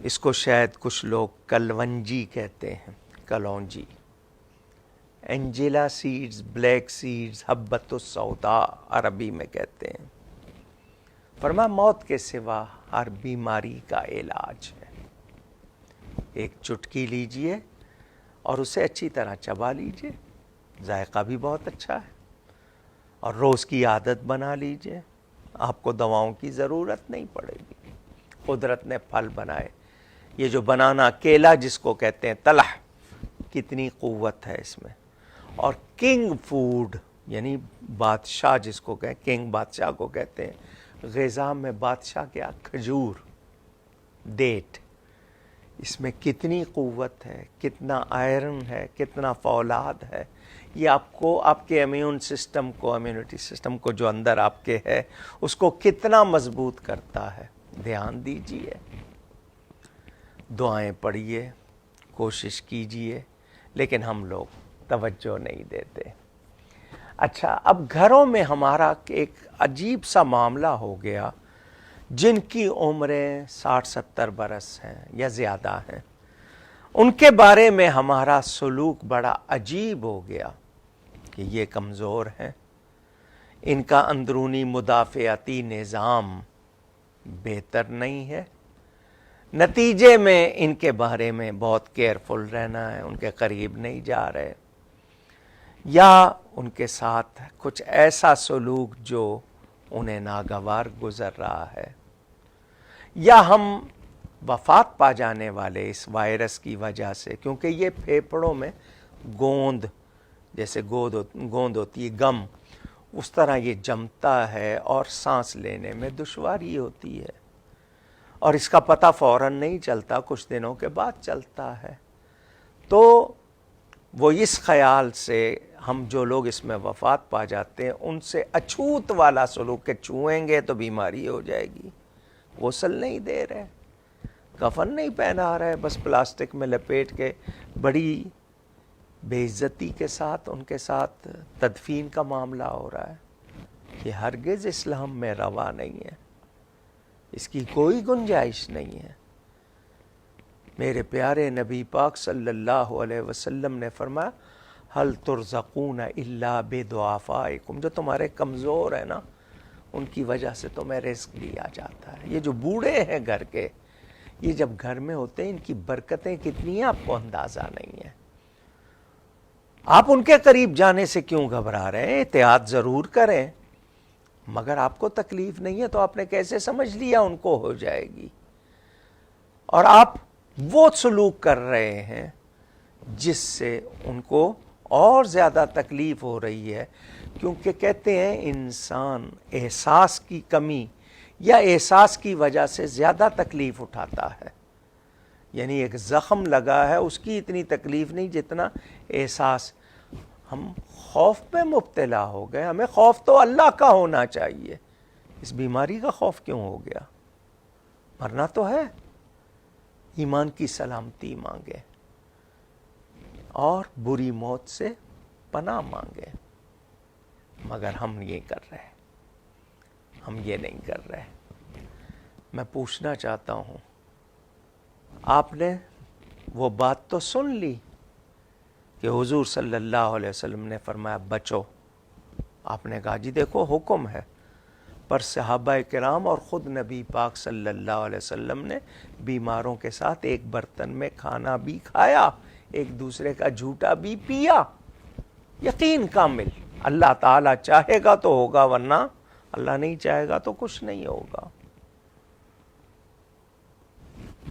اس کو شاید کچھ لوگ کلونجی کہتے ہیں، کلونجی۔ اینجیلا سیڈز، بلیک سیڈز، حبۃ السوداء عربی میں کہتے ہیں۔ فرمایا موت کے سوا ہر بیماری کا علاج ہے۔ ایک چٹکی لیجئے اور اسے اچھی طرح چبا لیجئے، ذائقہ بھی بہت اچھا ہے، اور روز کی عادت بنا لیجئے، آپ کو دواؤں کی ضرورت نہیں پڑے گی۔ قدرت نے پھل بنائے، یہ جو بنانا کیلا جس کو کہتے ہیں تلح، کتنی قوت ہے اس میں۔ اور کنگ فوڈ یعنی بادشاہ جس کو کہیں، کنگ بادشاہ کو کہتے ہیں، غذا میں بادشاہ کیا؟ کھجور، ڈیٹ۔ اس میں کتنی قوت ہے، کتنا آئرن ہے، کتنا فولاد ہے، یہ آپ کو، آپ کے امیون سسٹم کو، امیونٹی سسٹم کو جو اندر آپ کے ہے، اس کو کتنا مضبوط کرتا ہے۔ دھیان دیجئے، دعائیں پڑھیے، کوشش کیجئے، لیکن ہم لوگ توجہ نہیں دیتے۔ اچھا، اب گھروں میں ہمارا ایک عجیب سا معاملہ ہو گیا، جن کی عمریں 60-70 برس ہیں یا زیادہ ہیں، ان کے بارے میں ہمارا سلوک بڑا عجیب ہو گیا کہ یہ کمزور ہیں، ان کا اندرونی مدافعتی نظام بہتر نہیں ہے، نتیجے میں ان کے بارے میں بہت کیئرفل رہنا ہے، ان کے قریب نہیں جا رہے، یا ان کے ساتھ کچھ ایسا سلوک جو انہیں ناگوار گزر رہا ہے، یا ہم وفات پا جانے والے اس وائرس کی وجہ سے، کیونکہ یہ پھیپھڑوں میں گوند، جیسے گوند ہوتی ہے گم، اس طرح یہ جمتا ہے اور سانس لینے میں دشواری ہوتی ہے، اور اس کا پتہ فوراً نہیں چلتا، کچھ دنوں کے بعد چلتا ہے۔ تو وہ اس خیال سے ہم جو لوگ اس میں وفات پا جاتے ہیں، ان سے اچھوت والا سلوک، کہ چھوئیں گے تو بیماری ہو جائے گی، غسل نہیں دے رہے، کفن نہیں پہنا رہے، بس پلاسٹک میں لپیٹ کے بڑی بے عزتی کے ساتھ ان کے ساتھ تدفین کا معاملہ ہو رہا ہے۔ یہ ہرگز اسلام میں روا نہیں ہے، اس کی کوئی گنجائش نہیں ہے۔ میرے پیارے نبی پاک صلی اللہ علیہ وسلم نے فرمایا ہل ترزقون الا بضعفائکم، جو تمہارے کمزور ہیں نا، ان کی وجہ سے تمہیں رزق دیا جاتا ہے۔ یہ جو بوڑھے ہیں گھر کے، یہ جب گھر میں ہوتے ہیں، ان کی برکتیں کتنی ہیں آپ کو اندازہ نہیں ہے۔ آپ ان کے قریب جانے سے کیوں گھبرا رہے ہیں؟ احتیاط ضرور کریں، مگر آپ کو تکلیف نہیں ہے تو آپ نے کیسے سمجھ لیا ان کو ہو جائے گی؟ اور آپ وہ سلوک کر رہے ہیں جس سے ان کو اور زیادہ تکلیف ہو رہی ہے، کیونکہ کہتے ہیں انسان احساس کی کمی یا احساس کی وجہ سے زیادہ تکلیف اٹھاتا ہے. یعنی ایک زخم لگا ہے اس کی اتنی تکلیف نہیں جتنا احساس. ہم خوف میں مبتلا ہو گئے. ہمیں خوف تو اللہ کا ہونا چاہیے. اس بیماری کا خوف کیوں ہو گیا؟ مرنا تو ہے. ایمان کی سلامتی مانگے اور بری موت سے پناہ مانگے. مگر ہم یہ کر رہے، ہم یہ نہیں کر رہے. میں پوچھنا چاہتا ہوں، آپ نے وہ بات تو سن لی کہ حضور صلی اللہ علیہ وسلم نے فرمایا بچو. آپ نے کہا جی دیکھو حکم ہے، پر صحابہ کرام اور خود نبی پاک صلی اللہ علیہ وسلم نے بیماروں کے ساتھ ایک برتن میں کھانا بھی کھایا، ایک دوسرے کا جھوٹا بھی پیا. یقین کامل. اللہ تعالیٰ چاہے گا تو ہوگا، ورنہ اللہ نہیں چاہے گا تو کچھ نہیں ہوگا.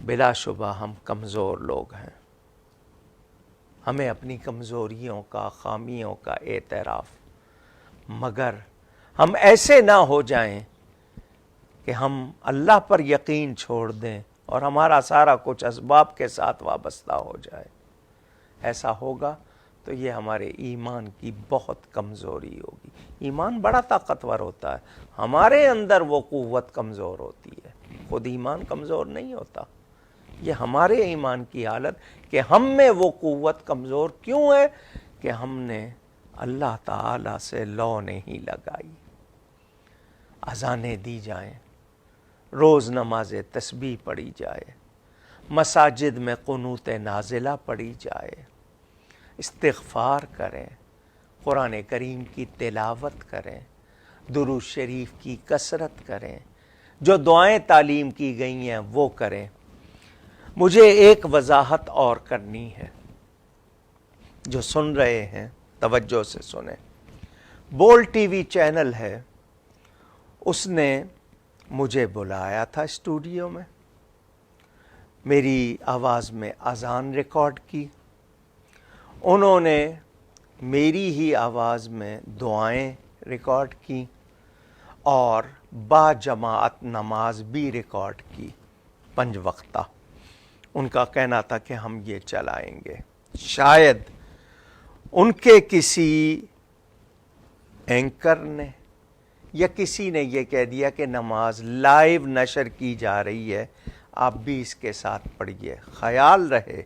بلا شبہ ہم کمزور لوگ ہیں. ہمیں اپنی کمزوریوں کا، خامیوں کا اعتراف. مگر ہم ایسے نہ ہو جائیں کہ ہم اللہ پر یقین چھوڑ دیں اور ہمارا سارا کچھ اسباب کے ساتھ وابستہ ہو جائے. ایسا ہوگا تو یہ ہمارے ایمان کی بہت کمزوری ہوگی. ایمان بڑا طاقتور ہوتا ہے، ہمارے اندر وہ قوت کمزور ہوتی ہے. خود ایمان کمزور نہیں ہوتا. یہ ہمارے ایمان کی حالت کہ ہم میں وہ قوت کمزور کیوں ہے کہ ہم نے اللہ تعالی سے لو نہیں لگائی. اذانیں دی جائیں، روز نماز تسبیح پڑھی جائے، مساجد میں قنوت نازلہ پڑھی جائے، استغفار کریں، قرآن کریم کی تلاوت کریں، درود شریف کی کثرت کریں، جو دعائیں تعلیم کی گئی ہیں وہ کریں. مجھے ایک وضاحت اور کرنی ہے. جو سن رہے ہیں توجہ سے سنیں. بول ٹی وی چینل ہے، اس نے مجھے بلایا تھا اسٹوڈیو میں، میری آواز میں اذان ریکارڈ کی. انہوں نے میری ہی آواز میں دعائیں ریکارڈ کی اور با جماعت نماز بھی ریکارڈ کی 5 وقتہ. ان کا کہنا تھا کہ ہم یہ چلائیں گے. شاید ان کے کسی اینکر نے یا کسی نے یہ کہہ دیا کہ نماز لائیو نشر کی جا رہی ہے، آپ بھی اس کے ساتھ پڑھیے. خیال رہے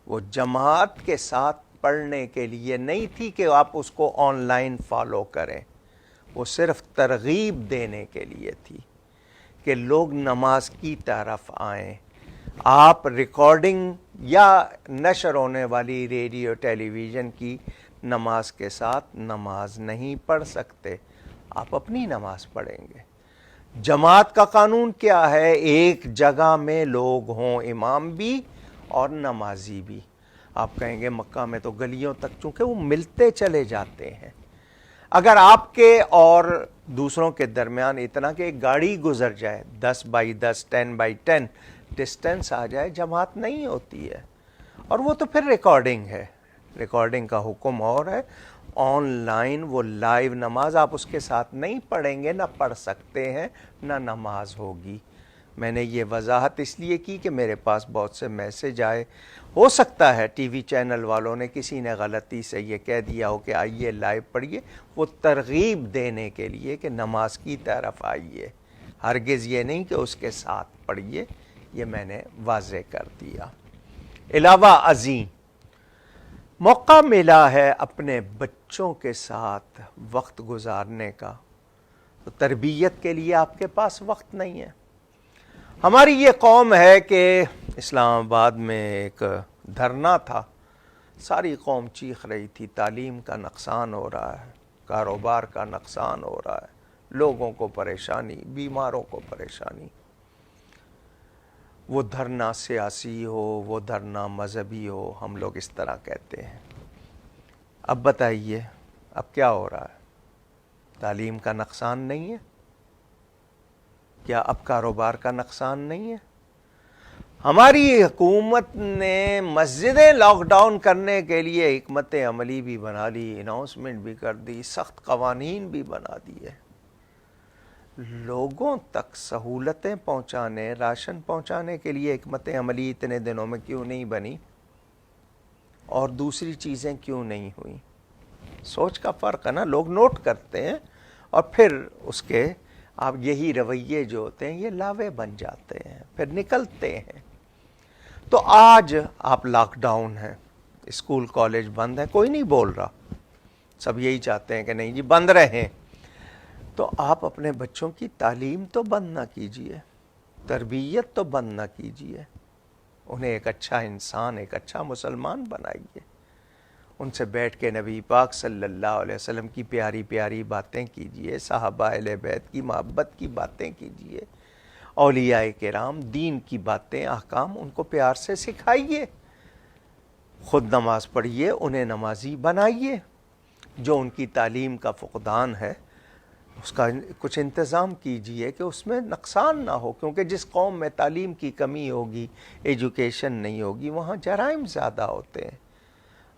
وہ جماعت کے ساتھ پڑھنے کے لیے نہیں تھی کہ آپ اس کو آن لائن فالو کریں. وہ صرف ترغیب دینے کے لیے تھی کہ لوگ نماز کی طرف آئیں. آپ ریکارڈنگ یا نشر ہونے والی ریڈیو ٹیلی ویژن کی نماز کے ساتھ نماز نہیں پڑھ سکتے، آپ اپنی نماز پڑھیں گے. جماعت کا قانون کیا ہے؟ ایک جگہ میں لوگ ہوں، امام بھی اور نمازی بھی. آپ کہیں گے مکہ میں تو گلیوں تک، چونکہ وہ ملتے چلے جاتے ہیں. اگر آپ کے اور دوسروں کے درمیان اتنا کہ ایک گاڑی گزر جائے 10x10 10x10 ڈسٹینس آ جائے، جماعت نہیں ہوتی ہے. اور وہ تو پھر ریکارڈنگ ہے. ریکارڈنگ کا حکم اور ہے. آن لائن وہ لائیو نماز آپ اس کے ساتھ نہیں پڑھیں گے، نہ پڑھ سکتے ہیں، نہ نماز ہوگی. میں نے یہ وضاحت اس لیے کی کہ میرے پاس بہت سے میسج آئے. ہو سکتا ہے ٹی وی چینل والوں نے کسی نے غلطی سے یہ کہہ دیا ہو کہ آئیے لائیو پڑھیے. وہ ترغیب دینے کے لیے کہ نماز کی طرف آئیے، ہرگز یہ نہیں کہ اس کے ساتھ پڑھیے. یہ میں نے واضح کر دیا. علاوہ ازیں موقع ملا ہے اپنے بچوں کے ساتھ وقت گزارنے کا، تو تربیت کے لیے آپ کے پاس وقت نہیں ہے. ہماری یہ قوم ہے کہ اسلام آباد میں ایک دھرنا تھا، ساری قوم چیخ رہی تھی تعلیم کا نقصان ہو رہا ہے، کاروبار کا نقصان ہو رہا ہے، لوگوں کو پریشانی، بیماروں کو پریشانی. وہ دھرنا سیاسی ہو، وہ دھرنا مذہبی ہو، ہم لوگ اس طرح کہتے ہیں. اب بتائیے اب کیا ہو رہا ہے؟ تعلیم کا نقصان نہیں ہے؟ کیا اب کاروبار کا نقصان نہیں ہے؟ ہماری حکومت نے مسجدیں لاک ڈاؤن کرنے کے لیے حکمت عملی بھی بنا لی، اناؤنسمنٹ بھی کر دی، سخت قوانین بھی بنا دیے۔ لوگوں تک سہولتیں پہنچانے، راشن پہنچانے کے لیے حکمت عملی اتنے دنوں میں کیوں نہیں بنی اور دوسری چیزیں کیوں نہیں ہوئیں؟ سوچ کا فرق ہے نا، لوگ نوٹ کرتے ہیں اور پھر اس کے آپ یہی رویے جو ہوتے ہیں یہ لاوے بن جاتے ہیں، پھر نکلتے ہیں۔ تو آج آپ لاک ڈاؤن ہیں، اسکول کالج بند ہیں، کوئی نہیں بول رہا، سب یہی چاہتے ہیں کہ نہیں جی بند رہیں۔ تو آپ اپنے بچوں کی تعلیم تو بند نہ کیجیے، تربیت تو بند نہ کیجیے، انہیں ایک اچھا انسان، ایک اچھا مسلمان بنائیے، ان سے بیٹھ کے نبی پاک صلی اللہ علیہ وسلم کی پیاری پیاری باتیں کیجیے، صحابہ اہل بیت کی محبت کی باتیں کیجیے، اولیاء کرام دین کی باتیں احکام ان کو پیار سے سکھائیے، خود نماز پڑھیے، انہیں نمازی بنائیے، جو ان کی تعلیم کا فقدان ہے اس کا کچھ انتظام کیجئے کہ اس میں نقصان نہ ہو، کیونکہ جس قوم میں تعلیم کی کمی ہوگی، ایجوکیشن نہیں ہوگی، وہاں جرائم زیادہ ہوتے ہیں۔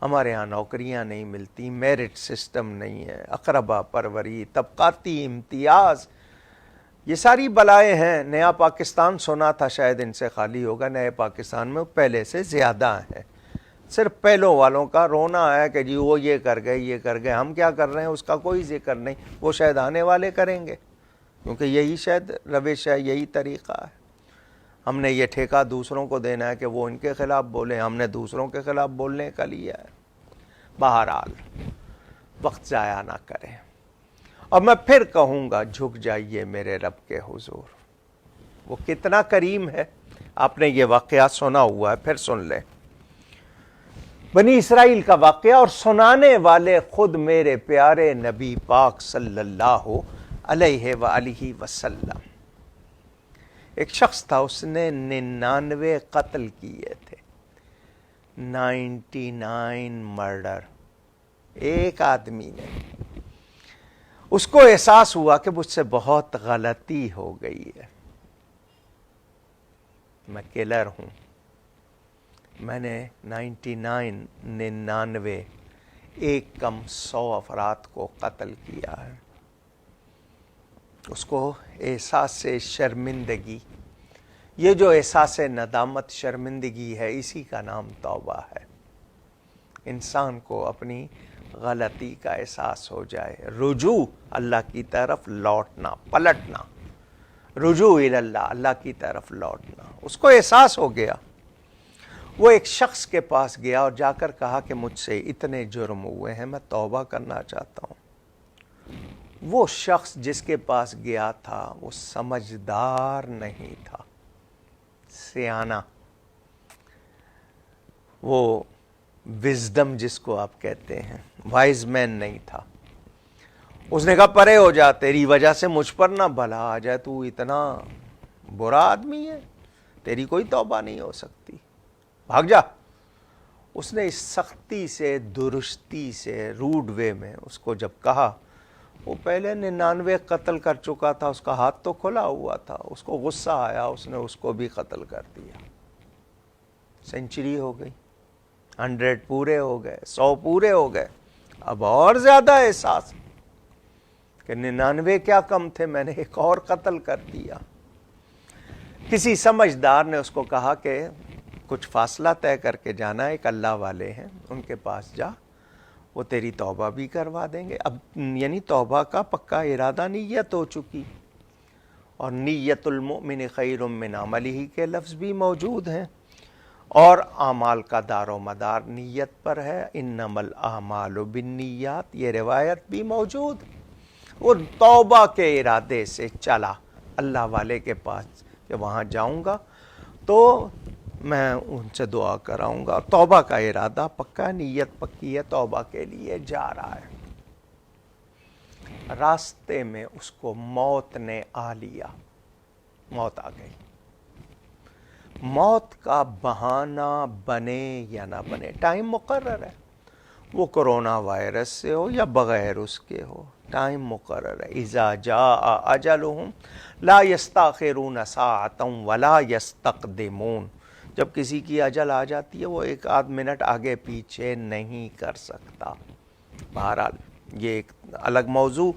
ہمارے ہاں نوکریاں نہیں ملتی، میرٹ سسٹم نہیں ہے، اقربا پروری، طبقاتی امتیاز، یہ ساری بلائیں ہیں۔ نیا پاکستان سنا تھا شاید ان سے خالی ہوگا، نئے پاکستان میں پہلے سے زیادہ ہیں۔ صرف پہلوں والوں کا رونا ہے کہ جی وہ یہ کر گئے، یہ کر گئے، ہم کیا کر رہے ہیں اس کا کوئی ذکر نہیں، وہ شاید آنے والے کریں گے، کیونکہ یہی شاید روش ہے، یہی طریقہ ہے۔ ہم نے یہ ٹھیکہ دوسروں کو دینا ہے کہ وہ ان کے خلاف بولیں، ہم نے دوسروں کے خلاف بولنے کا لیا ہے۔ بہرحال وقت ضائع نہ کریں، اور میں پھر کہوں گا جھک جائیے میرے رب کے حضور، وہ کتنا کریم ہے۔ آپ نے یہ واقعہ سنا ہوا ہے، پھر سن لیں۔ بنی اسرائیل کا واقعہ، اور سنانے والے خود میرے پیارے نبی پاک صلی اللہ علیہ وآلہ وسلم۔ ایک شخص تھا، اس نے 99 قتل کیے تھے، 99 مرڈر، ایک آدمی نے۔ اس کو احساس ہوا کہ مجھ سے بہت غلطی ہو گئی ہے، میں کلر ہوں، میں نے 99 ایک کم 100 افراد کو قتل کیا ہے۔ اس کو احساس شرمندگی، یہ جو احساس ندامت شرمندگی ہے، اسی کا نام توبہ ہے۔ انسان کو اپنی غلطی کا احساس ہو جائے، رجوع اللہ کی طرف لوٹنا، پلٹنا، رجوع اللہ، اللہ کی طرف لوٹنا۔ اس کو احساس ہو گیا، وہ ایک شخص کے پاس گیا اور جا کر کہا کہ مجھ سے اتنے جرم ہوئے ہیں، میں توبہ کرنا چاہتا ہوں۔ وہ شخص جس کے پاس گیا تھا وہ سمجھدار نہیں تھا، سیانہ، وہ وزڈم جس کو آپ کہتے ہیں، وائز مین نہیں تھا۔ اس نے کہا پرے ہو جا، تیری وجہ سے مجھ پر نہ بھلا آ جائے، تو اتنا برا آدمی ہے، تیری کوئی توبہ نہیں ہو سکتی، بھاگ جا۔ اس نے اس سختی سے، درستی سے، روڈ وے میں اس کو جب کہا، وہ پہلے 99 قتل کر چکا تھا، اس کا ہاتھ تو کھلا ہوا تھا، اس کو غصہ آیا، اس نے اس کو بھی قتل کر دیا۔ سینچری ہو گئی، 100 پورے ہو گئے، 100 پورے ہو گئے۔ اب اور زیادہ احساس کہ 99 کیا کم تھے، میں نے ایک اور قتل کر دیا۔ کسی سمجھدار نے اس کو کہا کہ کچھ فاصلہ طے کر کے جانا، ایک اللہ والے ہیں، ان کے پاس جا، وہ تیری توبہ بھی کروا دیں گے۔ اب یعنی توبہ کا پکا ارادہ، نیت ہو چکی، اور نیت المؤمن خیر من عملہ کے لفظ بھی موجود ہیں، اور اعمال کا دار و مدار نیت پر ہے، انما الاعمال بالنیات، یہ روایت بھی موجود۔ وہ توبہ کے ارادے سے چلا اللہ والے کے پاس کہ وہاں جاؤں گا تو میں ان سے دعا کراؤں گا، توبہ کا ارادہ پکا، نیت پکی ہے، توبہ کے لیے جا رہا ہے۔ راستے میں اس کو موت نے آ لیا، موت آ گئی۔ موت کا بہانہ بنے یا نہ بنے، ٹائم مقرر ہے، وہ کرونا وائرس سے ہو یا بغیر اس کے ہو، ٹائم مقرر ہے. اذا جاء اجلہم لا یستاخرون ساعۃ ولا یستقدمون. جب کسی کی اجل آ جاتی ہے وہ ایک آدھ منٹ آگے پیچھے نہیں کر سکتا. بہرحال یہ ایک الگ موضوع.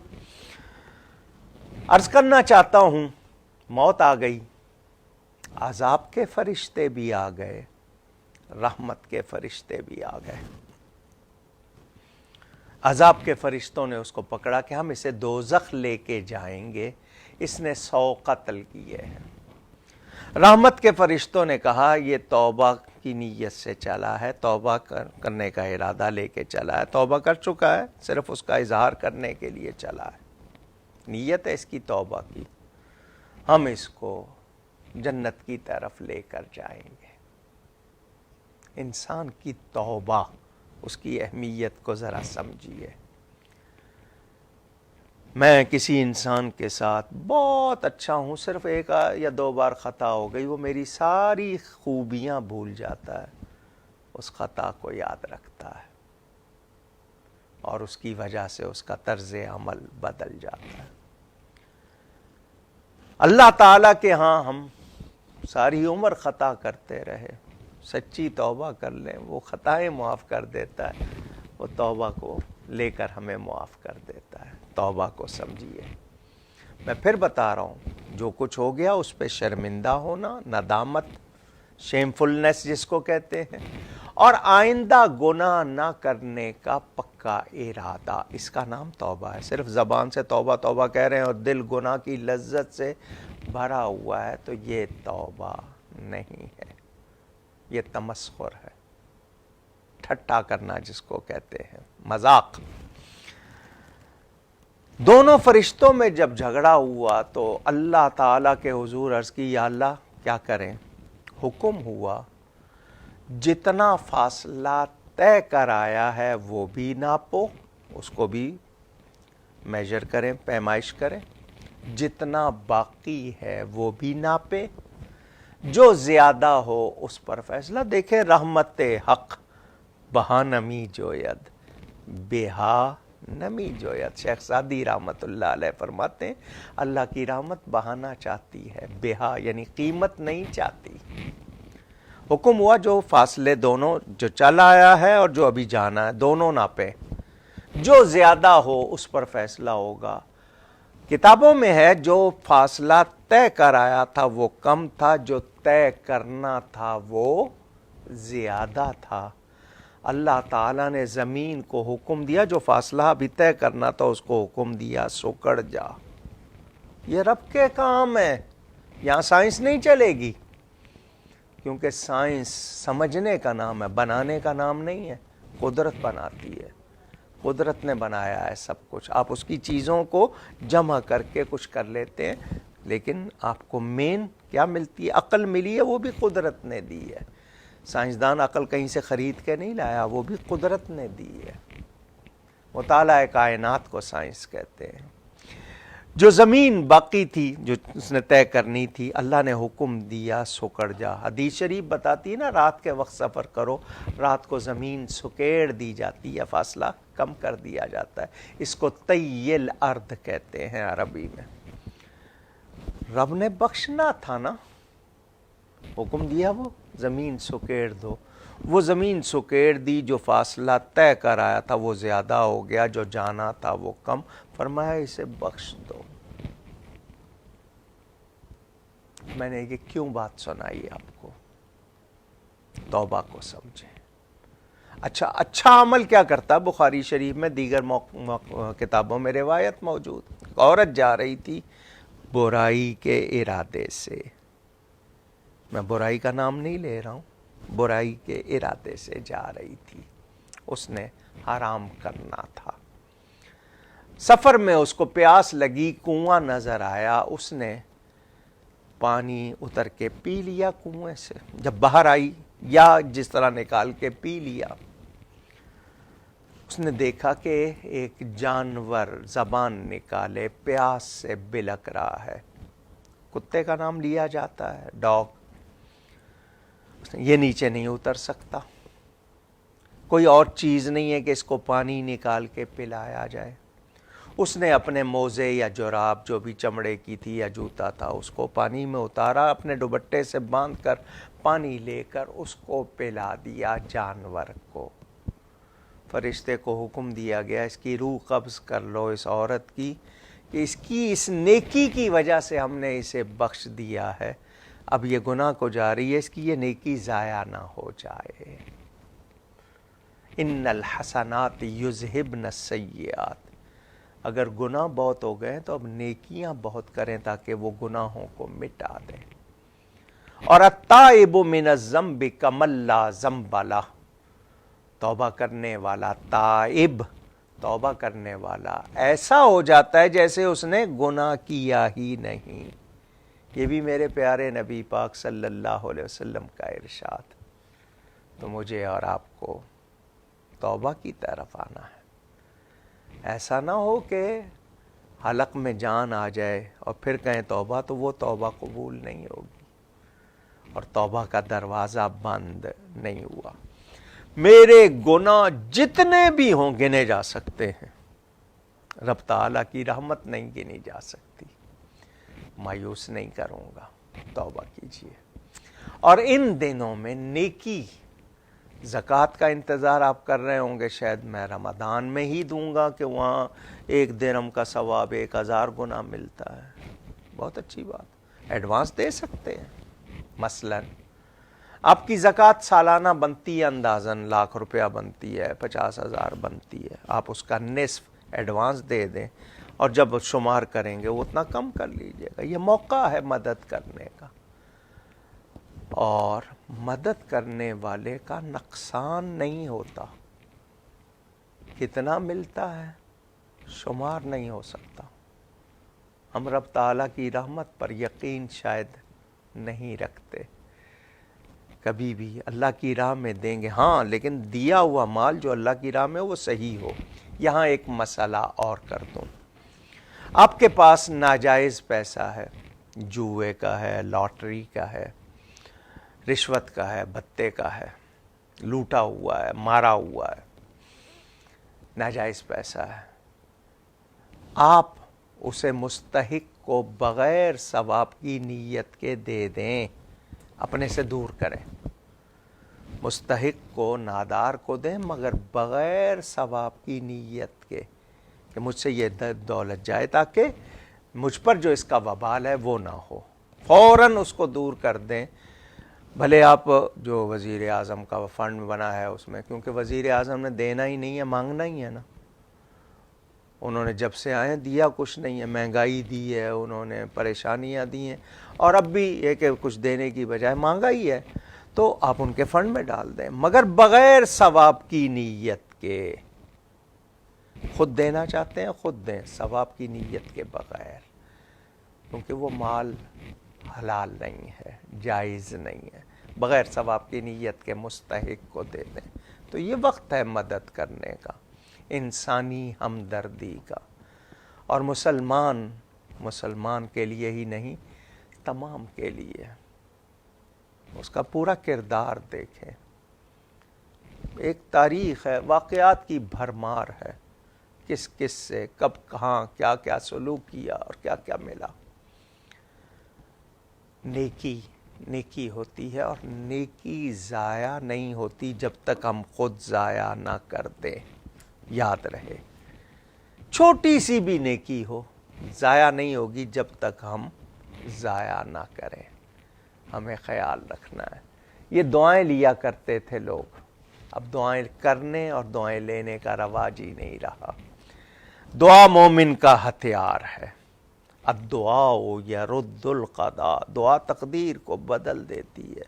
عرض کرنا چاہتا ہوں موت آ گئی، عذاب کے فرشتے بھی آ گئے، رحمت کے فرشتے بھی آ گئے. عذاب کے فرشتوں نے اس کو پکڑا کہ ہم اسے دوزخ لے کے جائیں گے، اس نے 100 قتل کیے ہیں. رحمت کے فرشتوں نے کہا یہ توبہ کی نیت سے چلا ہے، توبہ کرنے کا ارادہ لے کے چلا ہے، توبہ کر چکا ہے، صرف اس کا اظہار کرنے کے لیے چلا ہے، نیت ہے اس کی توبہ کی، ہم اس کو جنت کی طرف لے کر جائیں گے. انسان کی توبہ، اس کی اہمیت کو ذرا سمجھیے. میں کسی انسان کے ساتھ بہت اچھا ہوں، صرف 1 یا 2 بار خطا ہو گئی، وہ میری ساری خوبیاں بھول جاتا ہے، اس خطا کو یاد رکھتا ہے اور اس کی وجہ سے اس کا طرز عمل بدل جاتا ہے. اللہ تعالیٰ کے ہاں ہم ساری عمر خطا کرتے رہے، سچی توبہ کر لیں، وہ خطائیں معاف کر دیتا ہے، وہ توبہ کو لے کر ہمیں معاف کر دیتا ہے. توبہ کو سمجھیے. میں پھر بتا رہا ہوں، جو کچھ ہو گیا اس پہ شرمندہ ہونا، ندامت، شیمفلنس جس کو کہتے ہیں، اور آئندہ گناہ نہ کرنے کا پکا ارادہ، اس کا نام توبہ ہے. صرف زبان سے توبہ توبہ کہہ رہے ہیں اور دل گناہ کی لذت سے بھرا ہوا ہے تو یہ توبہ نہیں ہے، یہ تمسخر ہے، ٹھٹا کرنا جس کو کہتے ہیں، مذاق. دونوں فرشتوں میں جب جھگڑا ہوا تو اللہ تعالیٰ کے حضور عرض کی یا اللہ کیا کریں؟ حکم ہوا جتنا فاصلہ طے کر آیا ہے وہ بھی ناپو، اس کو بھی میجر کریں، پیمائش کریں، جتنا باقی ہے وہ بھی ناپے، جو زیادہ ہو اس پر فیصلہ. دیکھیں رحمت حق بہا نمی جوید، بہا نمی جوید. شیخ سعدی رحمت اللہ علیہ فرماتے ہیں اللہ کی رحمت بہانا چاہتی ہے، بہا یعنی قیمت نہیں چاہتی. حکم ہوا جو فاصلے دونوں، جو چل آیا ہے اور جو ابھی جانا ہے، دونوں ناپے، جو زیادہ ہو اس پر فیصلہ ہوگا. کتابوں میں ہے جو فاصلہ طے کر آیا تھا وہ کم تھا، جو طے کرنا تھا وہ زیادہ تھا. اللہ تعالیٰ نے زمین کو حکم دیا، جو فاصلہ ابھی طے کرنا تھا اس کو حکم دیا سکڑ جا. یہ رب کے کام ہے، یہاں سائنس نہیں چلے گی، کیونکہ سائنس سمجھنے کا نام ہے، بنانے کا نام نہیں ہے. قدرت بناتی ہے، قدرت نے بنایا ہے سب کچھ. آپ اس کی چیزوں کو جمع کر کے کچھ کر لیتے ہیں، لیکن آپ کو مین کیا ملتی ہے؟ عقل ملی ہے، وہ بھی قدرت نے دی ہے. سائنسدان عقل کہیں سے خرید کے نہیں لایا، وہ بھی قدرت نے دی ہے. مطالعہ کائنات کو سائنس کہتے ہیں. جو زمین باقی تھی، جو اس نے طے کرنی تھی، اللہ نے حکم دیا سکڑ جا. حدیث شریف بتاتی ہے نا رات کے وقت سفر کرو، رات کو زمین سکیڑ دی جاتی ہے، فاصلہ کم کر دیا جاتا ہے. اس کو طیل ارض کہتے ہیں عربی میں. رب نے بخشنا تھا نا، حکم دیا وہ زمین سکیڑ دو، وہ زمین سکیڑ دی. جو فاصلہ طے کر آیا تھا وہ زیادہ ہو گیا، جو جانا تھا وہ کم. فرمایا اسے بخش دو. میں نے یہ کیوں بات سنائی آپ کو؟ توبہ کو سمجھیں. اچھا عمل کیا کرتا؟ بخاری شریف میں دیگر کتابوں میں روایت موجود. عورت جا رہی تھی برائی کے ارادے سے، میں برائی کا نام نہیں لے رہا ہوں، برائی کے ارادے سے جا رہی تھی، اس نے حرام کرنا تھا. سفر میں اس کو پیاس لگی، کنواں نظر آیا، اس نے پانی اتر کے پی لیا کنویں سے. جب باہر آئی یا جس طرح نکال کے پی لیا، اس نے دیکھا کہ ایک جانور زبان نکالے پیاس سے بلک رہا ہے. کتے کا نام لیا جاتا ہے، ڈاگ. یہ نیچے نہیں اتر سکتا، کوئی اور چیز نہیں ہے کہ اس کو پانی نکال کے پلایا جائے. اس نے اپنے موزے یا جراب جو بھی چمڑے کی تھی یا جوتا تھا اس کو پانی میں اتارا، اپنے دوپٹے سے باندھ کر پانی لے کر اس کو پلا دیا جانور کو۔ فرشتے کو حکم دیا گیا اس کی روح قبض کر لو اس عورت کی، کہ اس کی اس نیکی کی وجہ سے ہم نے اسے بخش دیا ہے، اب یہ گناہ کو جاری ہے، اس کی یہ نیکی ضائع نہ ہو جائے۔ ان الحسنات یذہبن السیئات، اگر گناہ بہت ہو گئے تو اب نیکیاں بہت کریں تاکہ وہ گناہوں کو مٹا دیں۔ اور التائب من الذنب کمن لا ذنب لہ، توبہ کرنے والا تائب، توبہ کرنے والا ایسا ہو جاتا ہے جیسے اس نے گناہ کیا ہی نہیں۔ یہ بھی میرے پیارے نبی پاک صلی اللہ علیہ وسلم کا ارشاد۔ تو مجھے اور آپ کو توبہ کی طرف آنا ہے۔ ایسا نہ ہو کہ حلق میں جان آ جائے اور پھر کہیں توبہ، تو وہ توبہ قبول نہیں ہوگی اور توبہ کا دروازہ بند نہیں ہوا۔ میرے گناہ جتنے بھی ہوں گنے جا سکتے ہیں، رب تعالیٰ کی رحمت نہیں گنی جا سکتی۔ مایوس نہیں کروں گا، توبہ کیجیے۔ اور ان دنوں میں نیکی، زکوٰۃ کا انتظار آپ کر رہے ہوں گے، شاید میں رمضان میں ہی دوں گا کہ وہاں 1 درہم کا ثواب 1000 گنا ملتا ہے۔ بہت اچھی بات، ایڈوانس دے سکتے ہیں۔ مثلاً آپ کی زکوٰۃ سالانہ بنتی ہے، اندازاً 1,00,000 روپیہ بنتی ہے، 50,000 بنتی ہے، آپ اس کا نصف ایڈوانس دے دیں اور جب شمار کریں گے وہ اتنا کم کر لیجئے گا۔ یہ موقع ہے مدد کرنے کا، اور مدد کرنے والے کا نقصان نہیں ہوتا۔ کتنا ملتا ہے شمار نہیں ہو سکتا۔ ہم رب تعالیٰ کی رحمت پر یقین شاید نہیں رکھتے، کبھی بھی اللہ کی راہ میں دیں گے ہاں، لیکن دیا ہوا مال جو اللہ کی راہ میں وہ صحیح ہو۔ یہاں ایک مسئلہ اور کر دوں، آپ کے پاس ناجائز پیسہ ہے، جوئے کا ہے، لاٹری کا ہے، رشوت کا ہے، بھتے کا ہے، لوٹا ہوا ہے، مارا ہوا ہے، ناجائز پیسہ ہے، آپ اسے مستحق کو بغیر ثواب کی نیت کے دے دیں، اپنے سے دور کریں۔ مستحق کو، نادار کو دیں، مگر بغیر ثواب کی نیت کے کہ مجھ سے یہ دولت جائے، تاکہ مجھ پر جو اس کا وبال ہے وہ نہ ہو۔ فوراً اس کو دور کر دیں۔ بھلے آپ جو وزیر اعظم کا فنڈ بنا ہے اس میں، کیونکہ وزیر اعظم نے دینا ہی نہیں ہے، مانگنا ہی ہے نا۔ انہوں نے جب سے آئے دیا کچھ نہیں ہے، مہنگائی دی ہے، انہوں نے پریشانیاں دی ہیں، اور اب بھی یہ کہ کچھ دینے کی بجائے مانگا ہی ہے، تو آپ ان کے فنڈ میں ڈال دیں، مگر بغیر ثواب کی نیت کے۔ خود دینا چاہتے ہیں خود دیں، ثواب کی نیت کے بغیر، کیونکہ وہ مال حلال نہیں ہے، جائز نہیں ہے۔ بغیر ثواب کی نیت کے مستحق کو دے دیں۔ تو یہ وقت ہے مدد کرنے کا، انسانی ہمدردی کا، اور مسلمان کے لیے ہی نہیں، تمام کے لیے۔ اس کا پورا کردار دیکھیں، ایک تاریخ ہے، واقعات کی بھرمار ہے، کس کس سے کب کہاں کیا کیا سلوک کیا اور کیا کیا ملا۔ نیکی ہوتی ہے، اور نیکی ضائع نہیں ہوتی جب تک ہم خود ضائع نہ کر دیں۔ یاد رہے، چھوٹی سی بھی نیکی ہو ضائع نہیں ہوگی جب تک ہم ضائع نہ کریں۔ ہمیں خیال رکھنا ہے۔ یہ دعائیں لیا کرتے تھے لوگ، اب دعائیں کرنے اور دعائیں لینے کا رواج ہی نہیں رہا۔ دعا مومن کا ہتھیار ہے۔ الدعاء یرد القضاء، دعا تقدیر کو بدل دیتی ہے۔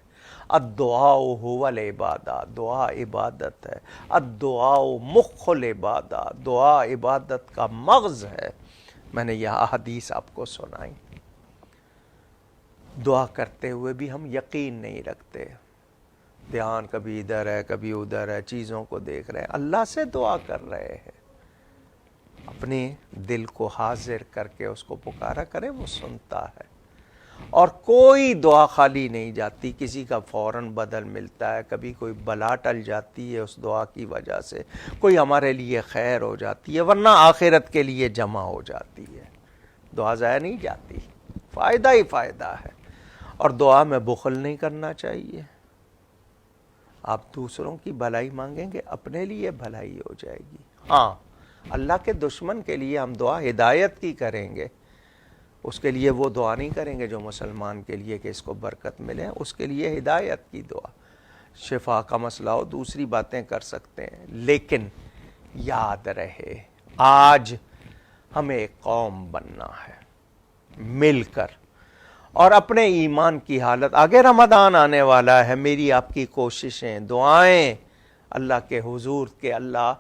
الدعاء هو العبادہ، دعا عبادت ہے۔ الدعاء مخ العبادہ، دعا عبادت کا مغز ہے۔ میں نے یہ احادیث آپ کو سنائی۔ دعا کرتے ہوئے بھی ہم یقین نہیں رکھتے، دھیان کبھی ادھر ہے کبھی ادھر ہے، چیزوں کو دیکھ رہے ہیں۔ اللہ سے دعا کر رہے ہیں، اپنے دل کو حاضر کر کے اس کو پکارا کریں، وہ سنتا ہے۔ اور کوئی دعا خالی نہیں جاتی، کسی کا فوراً بدل ملتا ہے، کبھی کوئی بلا ٹل جاتی ہے اس دعا کی وجہ سے، کوئی ہمارے لیے خیر ہو جاتی ہے، ورنہ آخرت کے لیے جمع ہو جاتی ہے۔ دعا ضائع نہیں جاتی، فائدہ ہی فائدہ ہے۔ اور دعا میں بخل نہیں کرنا چاہیے۔ آپ دوسروں کی بھلائی مانگیں گے، اپنے لیے بھلائی ہو جائے گی۔ ہاں، اللہ کے دشمن کے لیے ہم دعا ہدایت کی کریں گے، اس کے لیے وہ دعا نہیں کریں گے جو مسلمان کے لیے کہ اس کو برکت ملے، اس کے لیے ہدایت کی دعا، شفا کا مسئلہ ہو، دوسری باتیں کر سکتے ہیں۔ لیکن یاد رہے، آج ہمیں ایک قوم بننا ہے مل کر، اور اپنے ایمان کی حالت، آگے رمضان آنے والا ہے، میری آپ کی کوششیں، دعائیں اللہ کے حضور کے اللہ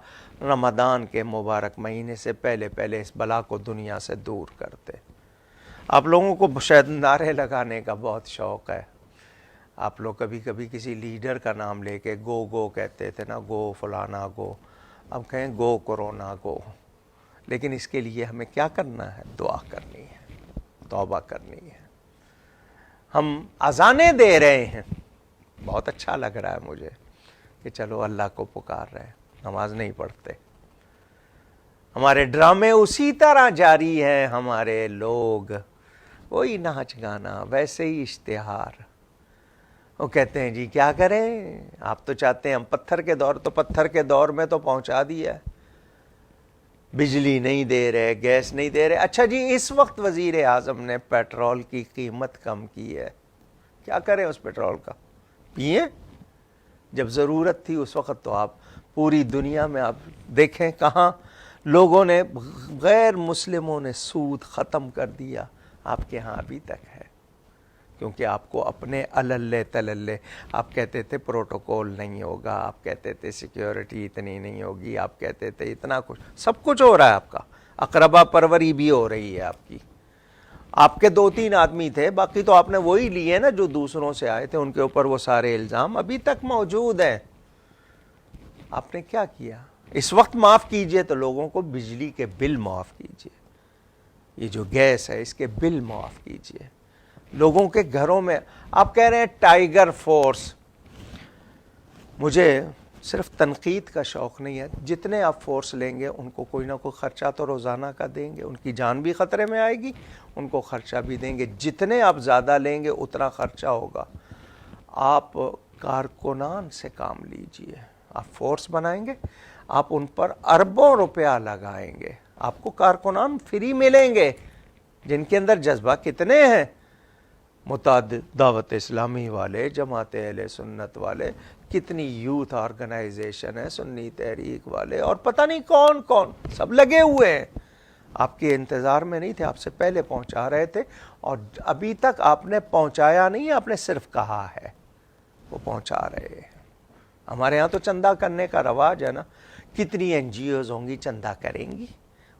رمضان کے مبارک مہینے سے پہلے اس بلا کو دنیا سے دور کر دے۔ آپ لوگوں کو شاید نعرے لگانے کا بہت شوق ہے، آپ لوگ کبھی کبھی کسی لیڈر کا نام لے کے گو کہتے تھے نا، گو فلانا گو، اب کہیں گو کورونا گو۔ لیکن اس کے لیے ہمیں کیا کرنا ہے؟ دعا کرنی ہے، توبہ کرنی ہے۔ ہم اذانیں دے رہے ہیں، بہت اچھا لگ رہا ہے مجھے کہ چلو اللہ کو پکار رہے ہیں، نماز نہیں پڑھتے، ہمارے ڈرامے اسی طرح جاری ہیں، ہمارے لوگ وہی ناچ گانا، ویسے ہی اشتہار۔ وہ کہتے ہیں جی کیا کریں، آپ تو چاہتے ہیں ہم پتھر کے دور میں تو پہنچا دیا ہے، بجلی نہیں دے رہے، گیس نہیں دے رہے۔ اچھا جی، اس وقت وزیر اعظم نے پیٹرول کی قیمت کم کی ہے، کیا کریں اس پیٹرول کا؟ پئیں؟ جب ضرورت تھی اس وقت تو آپ پوری دنیا میں آپ دیکھیں کہاں لوگوں نے، غیر مسلموں نے سود ختم کر دیا، آپ کے ہاں ابھی تک ہے، کیونکہ آپ کو اپنے اللے تللے، آپ کہتے تھے پروٹوکول نہیں ہوگا، آپ کہتے تھے سیکیورٹی اتنی نہیں ہوگی، آپ کہتے تھے اتنا کچھ، سب کچھ ہو رہا ہے آپ کا، اقربا پروری بھی ہو رہی ہے آپ کی۔ آپ کے 2-3 آدمی تھے، باقی تو آپ نے وہی لیے نا جو دوسروں سے آئے تھے، ان کے اوپر وہ سارے الزام ابھی تک موجود ہیں۔ آپ نے کیا کیا؟ اس وقت معاف کیجئے تو لوگوں کو بجلی کے بل معاف کیجئے، یہ جو گیس ہے اس کے بل معاف کیجئے، لوگوں کے گھروں میں۔ آپ کہہ رہے ہیں ٹائیگر فورس، مجھے صرف تنقید کا شوق نہیں ہے، جتنے آپ فورس لیں گے ان کو کوئی نہ کوئی خرچہ تو روزانہ کا دیں گے، ان کی جان بھی خطرے میں آئے گی، ان کو خرچہ بھی دیں گے، جتنے آپ زیادہ لیں گے اتنا خرچہ ہوگا۔ آپ کارکنان سے کام لیجئے، آپ فورس بنائیں گے، آپ ان پر اربوں روپیہ لگائیں گے، آپ کو کارکنان فری ملیں گے جن کے اندر جذبہ کتنے ہیں، متعدد دعوت اسلامی والے، جماعت اہل سنت والے، کتنی یوتھ آرگنائزیشن ہے، سنی تحریک والے، اور پتہ نہیں کون کون، سب لگے ہوئے ہیں، آپ کے انتظار میں نہیں تھے، آپ سے پہلے پہنچا رہے تھے، اور ابھی تک آپ نے پہنچایا نہیں، آپ نے صرف کہا ہے، وہ پہنچا رہے ہیں۔ ہمارے ہاں تو چندہ کرنے کا رواج ہے نا، کتنی این جی اوز ہوں گی چندہ کریں گی،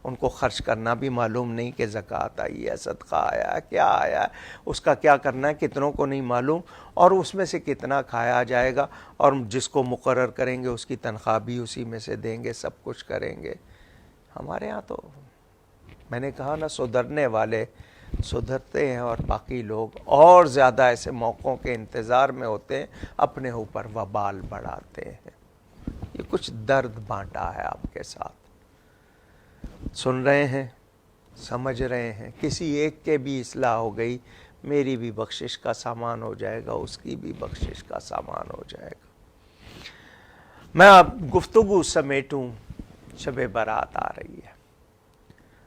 ان کو خرچ کرنا بھی معلوم نہیں کہ زکوٰۃ آئی ہے، صدقہ آیا ہے، کیا آیا ہے، اس کا کیا کرنا ہے، کتنوں کو نہیں معلوم، اور اس میں سے کتنا کھایا جائے گا، اور جس کو مقرر کریں گے اس کی تنخواہ بھی اسی میں سے دیں گے، سب کچھ کریں گے۔ ہمارے ہاں تو میں نے کہا نا، سدھرنے والے سدھرتے ہیں، اور باقی لوگ اور زیادہ ایسے موقعوں کے انتظار میں ہوتے ہیں، اپنے اوپر وبال بڑھاتے ہیں۔ یہ کچھ درد بانٹا ہے آپ کے ساتھ، سن رہے ہیں، سمجھ رہے ہیں، کسی ایک کے بھی اصلاح ہو گئی، میری بھی بخشش کا سامان ہو جائے گا، اس کی بھی بخشش کا سامان ہو جائے گا۔ میں اب گفتگو سمیٹوں، شب برات آ رہی ہے،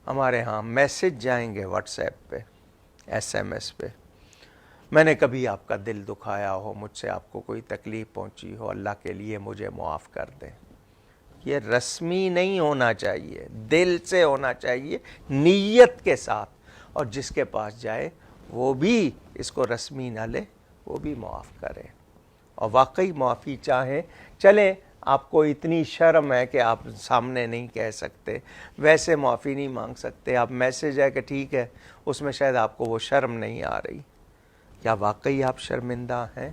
ہمارے ہاں میسج جائیں گے واٹس ایپ پہ، ایس ایم ایس پہ، میں نے کبھی آپ کا دل دکھایا ہو، مجھ سے آپ کو کوئی تکلیف پہنچی ہو، اللہ کے لیے مجھے معاف کر دیں۔ یہ رسمی نہیں ہونا چاہیے، دل سے ہونا چاہیے، نیت کے ساتھ، اور جس کے پاس جائے وہ بھی اس کو رسمی نہ لے، وہ بھی معاف کرے، اور واقعی معافی چاہیں۔ چلیں، آپ کو اتنی شرم ہے کہ آپ سامنے نہیں کہہ سکتے، ویسے معافی نہیں مانگ سکتے، آپ میسج ہے کہ ٹھیک ہے، اس میں شاید آپ کو وہ شرم نہیں آ رہی۔ کیا واقعی آپ شرمندہ ہیں؟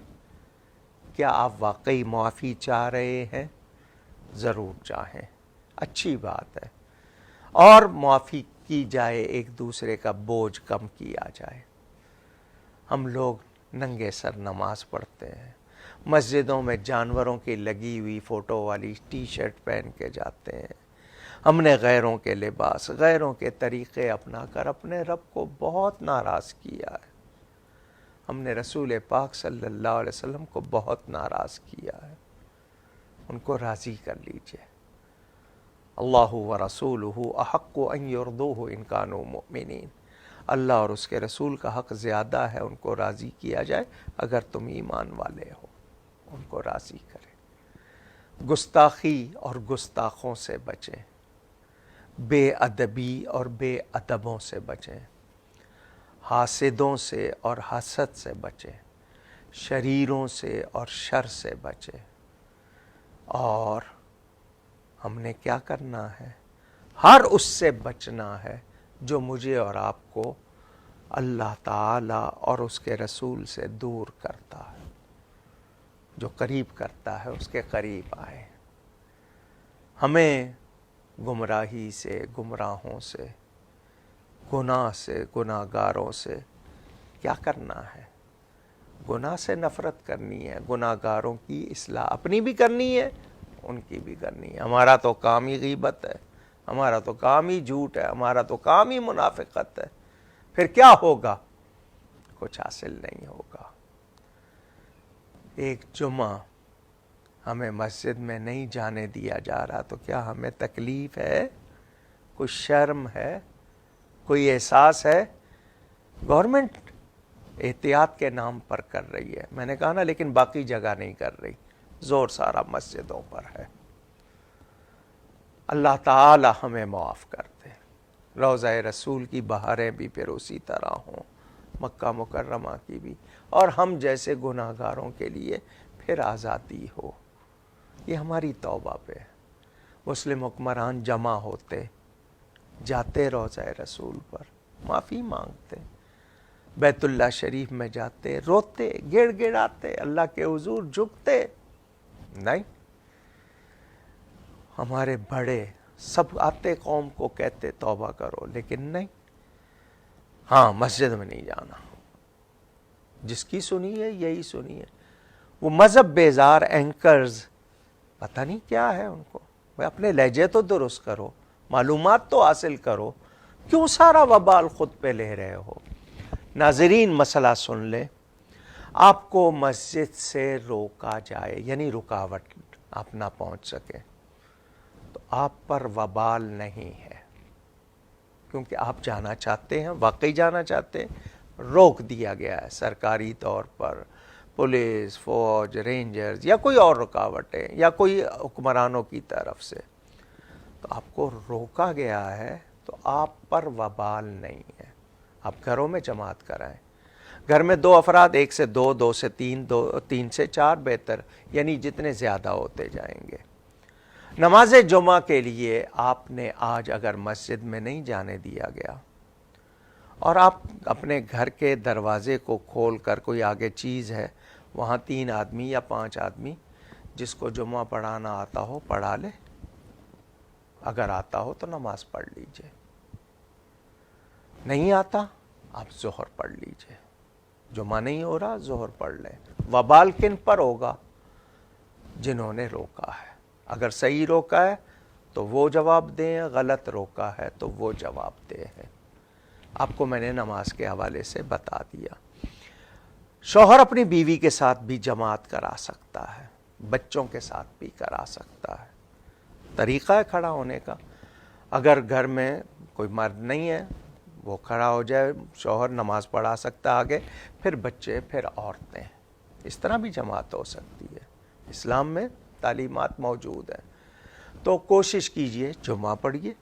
کیا آپ واقعی معافی چاہ رہے ہیں؟ ضرور چاہیں، اچھی بات ہے، اور معافی کی جائے، ایک دوسرے کا بوجھ کم کیا جائے۔ ہم لوگ ننگے سر نماز پڑھتے ہیں، مسجدوں میں جانوروں کی لگی ہوئی فوٹو والی ٹی شرٹ پہن کے جاتے ہیں۔ ہم نے غیروں کے لباس، غیروں کے طریقے اپنا کر اپنے رب کو بہت ناراض کیا ہے۔ ہم نے رسول پاک صلی اللہ علیہ وسلم کو بہت ناراض کیا ہے۔ ان کو راضی کر لیجئے۔ اللہ ورسولہ احق ان یرضوہ ان کانوا مؤمنین۔ اللہ اور اس کے رسول کا حق زیادہ ہے ان کو راضی کیا جائے اگر تم ایمان والے ہو، ان کو راضی کرے۔ گستاخی اور گستاخوں سے بچیں، بے ادبی اور بے ادبوں سے بچیں، حاسدوں سے اور حسد سے بچیں، شریروں سے اور شر سے بچیں۔ اور ہم نے کیا کرنا ہے؟ ہر اس سے بچنا ہے جو مجھے اور آپ کو اللہ تعالی اور اس کے رسول سے دور کرتا ہے، جو قریب کرتا ہے اس کے قریب آئے۔ ہمیں گمراہی سے، گمراہوں سے، گناہ سے، گناہ گاروں سے کیا کرنا ہے؟ گناہ سے نفرت کرنی ہے، گناہ گاروں کی اصلاح اپنی بھی کرنی ہے، ان کی بھی کرنی ہے۔ ہمارا تو کام ہی غیبت ہے، ہمارا تو کام ہی جھوٹ ہے، ہمارا تو کام ہی منافقت ہے، پھر کیا ہوگا؟ کچھ حاصل نہیں ہوگا۔ ایک جمعہ ہمیں مسجد میں نہیں جانے دیا جا رہا تو کیا ہمیں تکلیف ہے؟ کوئی شرم ہے؟ کوئی احساس ہے؟ گورنمنٹ احتیاط کے نام پر کر رہی ہے، میں نے کہا نا، لیکن باقی جگہ نہیں کر رہی، زور سارا مسجدوں پر ہے۔ اللہ تعالی ہمیں معاف کر دے، روضہ رسول کی بہاریں بھی پھر اسی طرح ہوں، مکہ مکرمہ کی بھی، اور ہم جیسے گناہ گاروں کے لیے پھر آزادی ہو۔ یہ ہماری توبہ پہ۔ مسلم حکمران جمع ہوتے، جاتے روضہ رسول پر، معافی مانگتے، بیت اللہ شریف میں جاتے، روتے، گڑ گڑاتے، اللہ کے حضور جھکتے، نہیں، ہمارے بڑے سب آتے قوم کو کہتے توبہ کرو، لیکن نہیں، ہاں مسجد میں نہیں جانا، جس کی سنی ہے یہی سنی ہے۔ وہ مذہب بیزار اینکرز پتہ نہیں کیا ہے ان کو، وہ اپنے لہجے تو درست کرو، معلومات تو حاصل کرو، کیوں سارا وبال خود پہ لے رہے ہو؟ ناظرین مسئلہ سن لیں، آپ کو مسجد سے روکا جائے، یعنی رکاوٹ آپ نہ پہنچ سکے، تو آپ پر وبال نہیں ہے، کیونکہ آپ جانا چاہتے ہیں، واقعی جانا چاہتے ہیں، روک دیا گیا ہے سرکاری طور پر، پولیس، فوج، رینجرز یا کوئی اور رکاوٹیں یا کوئی حکمرانوں کی طرف سے، تو آپ کو روکا گیا ہے، تو آپ پر وبال نہیں ہے۔ آپ گھروں میں جماعت کرائیں، گھر میں 2 افراد، 1 سے 2، 2 سے 3، 3 سے 4 بہتر، یعنی جتنے زیادہ ہوتے جائیں گے۔ نماز جمعہ کے لیے آپ نے آج اگر مسجد میں نہیں جانے دیا گیا اور آپ اپنے گھر کے دروازے کو کھول کر، کوئی آگے چیز ہے، وہاں 3 آدمی یا 5 آدمی جس کو جمعہ پڑھانا آتا ہو پڑھا لے، اگر آتا ہو تو نماز پڑھ لیجئے، نہیں آتا آپ ظہر پڑھ لیجئے، جمعہ نہیں ہو رہا ظہر پڑھ لیں۔ وبال کن پر ہوگا؟ جنہوں نے روکا ہے۔ اگر صحیح روکا ہے تو وہ جواب دیں، غلط روکا ہے تو وہ جواب دے ہے۔ آپ کو میں نے نماز کے حوالے سے بتا دیا۔ شوہر اپنی بیوی کے ساتھ بھی جماعت کرا سکتا ہے، بچوں کے ساتھ بھی کرا سکتا ہے، طریقہ ہے کھڑا ہونے کا۔ اگر گھر میں کوئی مرد نہیں ہے، وہ کھڑا ہو جائے، شوہر نماز پڑھا سکتا آگے، پھر بچے، پھر عورتیں، اس طرح بھی جماعت ہو سکتی ہے۔ اسلام میں تعلیمات موجود ہیں، تو کوشش کیجئے جمعہ پڑھیے۔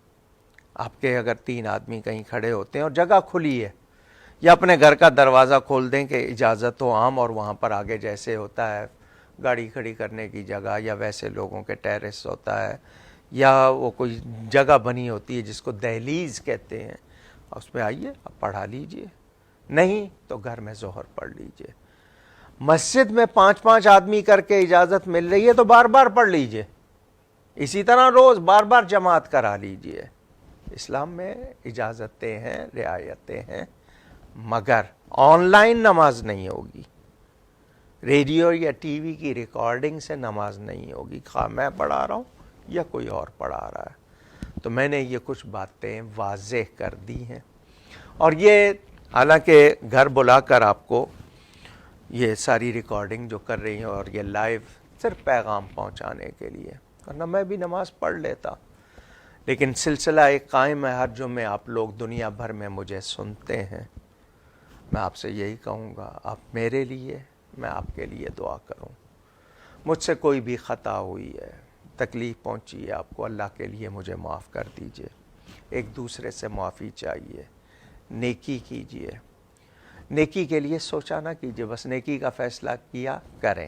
آپ کے اگر 3 آدمی کہیں کھڑے ہوتے ہیں اور جگہ کھلی ہے، یا اپنے گھر کا دروازہ کھول دیں کہ اجازت ہو عام، اور وہاں پر آگے جیسے ہوتا ہے گاڑی کھڑی کرنے کی جگہ، یا ویسے لوگوں کے ٹیرس ہوتا ہے، یا وہ کوئی جگہ بنی ہوتی ہے جس کو دہلیز کہتے ہیں، اس پہ آئیے، اب پڑھا لیجئے، نہیں تو گھر میں ظہر پڑھ لیجئے۔ مسجد میں 5 آدمی کر کے اجازت مل رہی ہے تو بار بار پڑھ لیجئے، اسی طرح روز بار بار جماعت کرا لیجئے۔ اسلام میں اجازتیں ہیں، رعایتیں ہیں، مگر آن لائن نماز نہیں ہوگی، ریڈیو یا ٹی وی کی ریکارڈنگ سے نماز نہیں ہوگی، خواہ میں پڑھا رہا ہوں یا کوئی اور پڑھا رہا ہے۔ تو میں نے یہ کچھ باتیں واضح کر دی ہیں، اور یہ حالانکہ گھر بلا کر آپ کو یہ ساری ریکارڈنگ جو کر رہی ہیں اور یہ لائیو صرف پیغام پہنچانے کے لیے، ورنہ میں بھی نماز پڑھ لیتا، لیکن سلسلہ ایک قائم ہے۔ ہر جمعے آپ لوگ دنیا بھر میں مجھے سنتے ہیں، میں آپ سے یہی کہوں گا، آپ میرے لیے، میں آپ کے لیے دعا کروں۔ مجھ سے کوئی بھی خطا ہوئی ہے، تکلیف پہنچی ہے آپ کو، اللہ کے لیے مجھے معاف کر دیجئے۔ ایک دوسرے سے معافی چاہیے، نیکی کیجئے، نیکی کے لیے سوچا نہ کیجئے، بس نیکی کا فیصلہ کیا کریں۔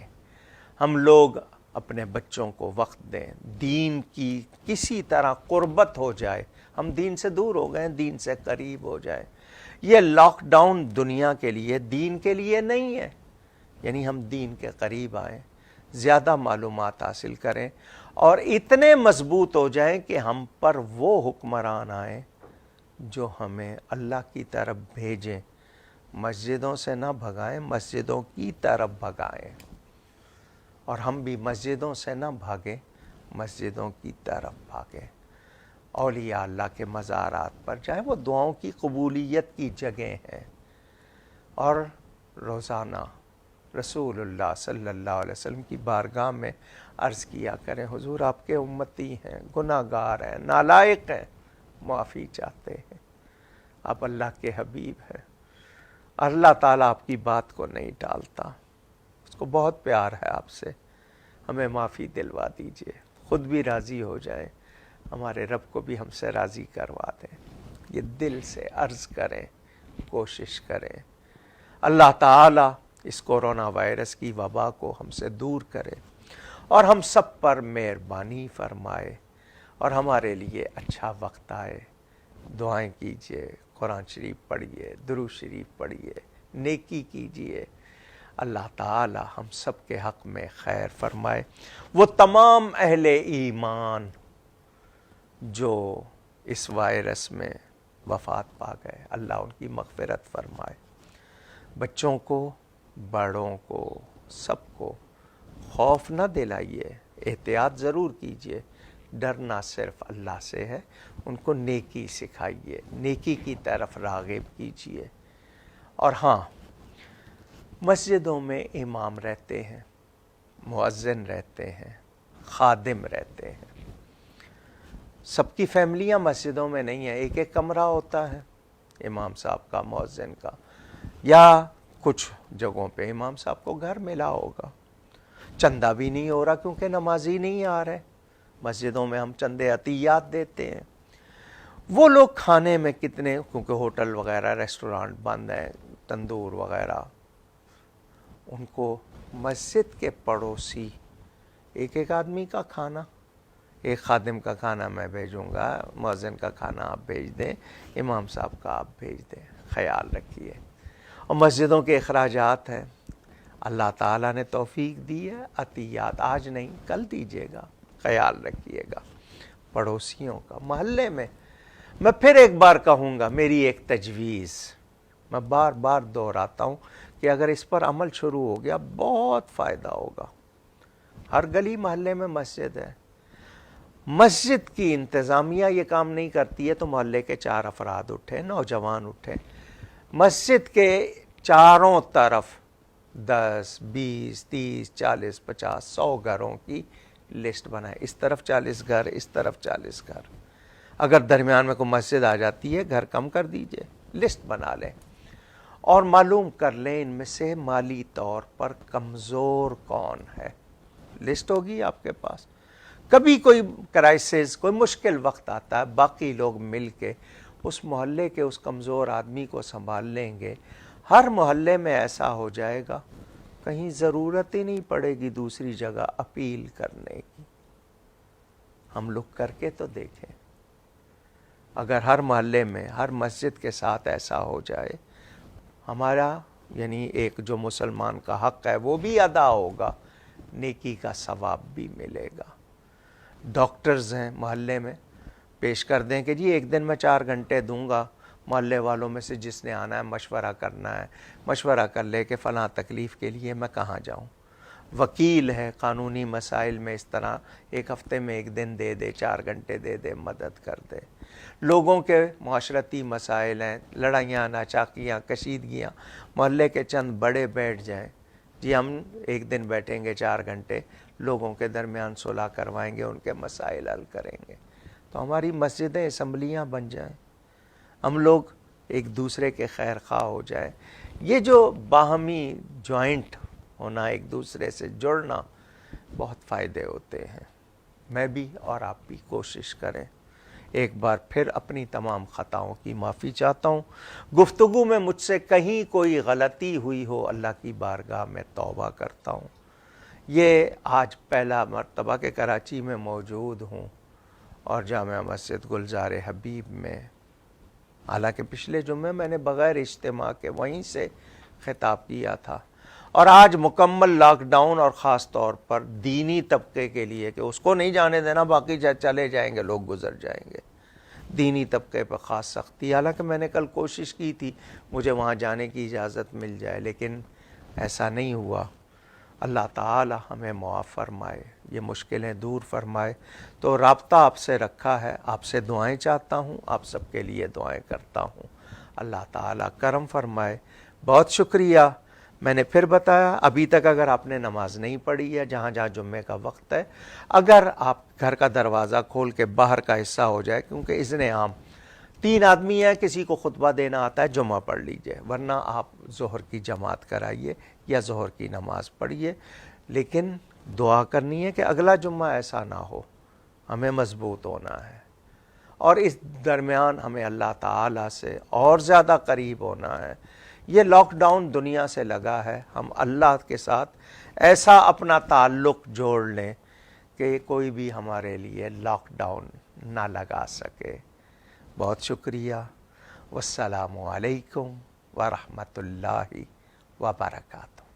ہم لوگ اپنے بچوں کو وقت دیں، دین کی کسی طرح قربت ہو جائے، ہم دین سے دور ہو گئے، دین سے قریب ہو جائے۔ یہ لاک ڈاؤن دنیا کے لیے، دین کے لیے نہیں ہے، یعنی ہم دین کے قریب آئیں، زیادہ معلومات حاصل کریں، اور اتنے مضبوط ہو جائیں کہ ہم پر وہ حکمران آئیں جو ہمیں اللہ کی طرف بھیجیں، مسجدوں سے نہ بھگائیں، مسجدوں کی طرف بھگائیں، اور ہم بھی مسجدوں سے نہ بھاگیں، مسجدوں کی طرف بھاگیں، اولیاء اللہ کے مزارات پر جائیں، وہ دعاؤں کی قبولیت کی جگہ ہیں، اور روزانہ رسول اللہ صلی اللہ علیہ وسلم کی بارگاہ میں عرض کیا کریں، حضور آپ کے امتی ہیں، گناہ گار ہیں، نالائق ہیں، معافی چاہتے ہیں، آپ اللہ کے حبیب ہیں، اللہ تعالیٰ آپ کی بات کو نہیں ٹالتا، اس کو بہت پیار ہے آپ سے، ہمیں معافی دلوا دیجئے، خود بھی راضی ہو جائیں، ہمارے رب کو بھی ہم سے راضی کروا دیں۔ یہ دل سے عرض کریں، کوشش کریں، اللہ تعالیٰ اس کورونا وائرس کی وبا کو ہم سے دور کرے، اور ہم سب پر مہربانی فرمائے، اور ہمارے لیے اچھا وقت آئے۔ دعائیں کیجئے، قرآن شریف پڑھیے، درود شریف پڑھیے، نیکی کیجئے، اللہ تعالی ہم سب کے حق میں خیر فرمائے۔ وہ تمام اہل ایمان جو اس وائرس میں وفات پا گئے، اللہ ان کی مغفرت فرمائے۔ بچوں کو، بڑوں کو، سب کو خوف نہ دلائیے، احتیاط ضرور کیجئے، ڈرنا صرف اللہ سے ہے، ان کو نیکی سکھائیے، نیکی کی طرف راغب کیجئے۔ اور ہاں، مسجدوں میں امام رہتے ہیں، مؤذن رہتے ہیں، خادم رہتے ہیں، سب کی فیملیاں مسجدوں میں نہیں ہیں، ایک ایک کمرہ ہوتا ہے امام صاحب کا، مؤذن کا، یا کچھ جگہوں پہ امام صاحب کو گھر ملا ہوگا، چندہ بھی نہیں ہو رہا کیونکہ نمازی نہیں آ رہے، مسجدوں میں ہم چندے عطیات دیتے ہیں۔ وہ لوگ کھانے میں کتنے، کیونکہ ہوٹل وغیرہ ریسٹورانٹ بند ہیں، تندور وغیرہ، ان کو مسجد کے پڑوسی ایک ایک آدمی کا کھانا، ایک خادم کا کھانا میں بھیجوں گا، مؤذن کا کھانا آپ بھیج دیں، امام صاحب کا آپ بھیج دیں، خیال رکھیے۔ اور مسجدوں کے اخراجات ہیں، اللہ تعالیٰ نے توفیق دی ہے، عطیات آج نہیں کل دیجیے گا، خیال رکھیے گا۔ پڑوسیوں کا، محلے میں میں پھر ایک بار کہوں گا، میری ایک تجویز میں بار بار دہراتا ہوں کہ اگر اس پر عمل شروع ہو گیا بہت فائدہ ہوگا۔ ہر گلی محلے میں مسجد ہے، مسجد کی انتظامیہ یہ کام نہیں کرتی ہے تو محلے کے 4 افراد اٹھے، نوجوان اٹھے، مسجد کے چاروں طرف 10 20 30 40 50 100 گھروں کی لسٹ بنائے، اس طرف 40 گھر، اس طرف 40 گھر، اگر درمیان میں کوئی مسجد آ جاتی ہے گھر کم کر دیجئے، لسٹ بنا لیں، اور معلوم کر لیں ان میں سے مالی طور پر کمزور کون ہے، لسٹ ہوگی آپ کے پاس۔ کبھی کوئی کرائسس، کوئی مشکل وقت آتا ہے، باقی لوگ مل کے اس محلے کے اس کمزور آدمی کو سنبھال لیں گے، ہر محلے میں ایسا ہو جائے گا، کہیں ضرورت ہی نہیں پڑے گی دوسری جگہ اپیل کرنے کی۔ ہم لوگ کر کے تو دیکھیں، اگر ہر محلے میں، ہر مسجد کے ساتھ ایسا ہو جائے، ہمارا یعنی ایک جو مسلمان کا حق ہے وہ بھی ادا ہوگا، نیکی کا ثواب بھی ملے گا۔ ڈاکٹرز ہیں محلے میں، پیش کر دیں کہ جی ایک دن میں 4 گھنٹے دوں گا، محلے والوں میں سے جس نے آنا ہے مشورہ کرنا ہے، مشورہ کر لے کہ فلاں تکلیف کے لیے میں کہاں جاؤں۔ وکیل ہے، قانونی مسائل میں اس طرح ایک ہفتے میں 1 دن دے دے، 4 گھنٹے دے دے، مدد کر دے۔ لوگوں کے معاشرتی مسائل ہیں، لڑائیاں، ناچاکیاں، کشیدگیاں، محلے کے چند بڑے بیٹھ جائیں، جی ہم 1 دن بیٹھیں گے 4 گھنٹے، لوگوں کے درمیان صلح کروائیں گے، ان کے مسائل حل کریں گے، تو ہماری مسجدیں اسمبلیاں بن جائیں، ہم لوگ ایک دوسرے کے خیر خواہ ہو جائیں۔ یہ جو باہمی جوائنٹ ہونا، ایک دوسرے سے جڑنا، بہت فائدے ہوتے ہیں۔ میں بھی اور آپ بھی کوشش کریں۔ ایک بار پھر اپنی تمام خطاؤں کی معافی چاہتا ہوں۔ گفتگو میں مجھ سے کہیں کوئی غلطی ہوئی ہو، اللہ کی بارگاہ میں توبہ کرتا ہوں۔ یہ آج پہلا مرتبہ کہ کراچی میں موجود ہوں اور جامع مسجد گلزار حبیب میں، حالانکہ پچھلے جمعے میں نے بغیر اجتماع کے وہیں سے خطاب کیا تھا، اور آج مکمل لاک ڈاؤن، اور خاص طور پر دینی طبقے کے لیے کہ اس کو نہیں جانے دینا، باقی چلے جائیں گے، لوگ گزر جائیں گے، دینی طبقے پر خاص سختی۔ حالانکہ میں نے کل کوشش کی تھی مجھے وہاں جانے کی اجازت مل جائے، لیکن ایسا نہیں ہوا۔ اللہ تعالی ہمیں معاف فرمائے، یہ مشکلیں دور فرمائے۔ تو رابطہ آپ سے رکھا ہے، آپ سے دعائیں چاہتا ہوں، آپ سب کے لیے دعائیں کرتا ہوں۔ اللہ تعالی کرم فرمائے۔ بہت شکریہ۔ میں نے پھر بتایا، ابھی تک اگر آپ نے نماز نہیں پڑھی ہے، جہاں جہاں جمعے کا وقت ہے، اگر آپ گھر کا دروازہ کھول کے باہر کا حصہ ہو جائے، کیونکہ اذن عام 3 آدمی ہیں، کسی کو خطبہ دینا آتا ہے، جمعہ پڑھ لیجئے، ورنہ آپ ظہر کی جماعت کرائیے یا ظہر کی نماز پڑھیے۔ لیکن دعا کرنی ہے کہ اگلا جمعہ ایسا نہ ہو، ہمیں مضبوط ہونا ہے، اور اس درمیان ہمیں اللہ تعالی سے اور زیادہ قریب ہونا ہے۔ یہ لاک ڈاؤن دنیا سے لگا ہے، ہم اللہ کے ساتھ ایسا اپنا تعلق جوڑ لیں کہ کوئی بھی ہمارے لیے لاک ڈاؤن نہ لگا سکے۔ بہت شکریہ۔ والسلام علیکم ورحمۃ اللہ وبرکاتہ۔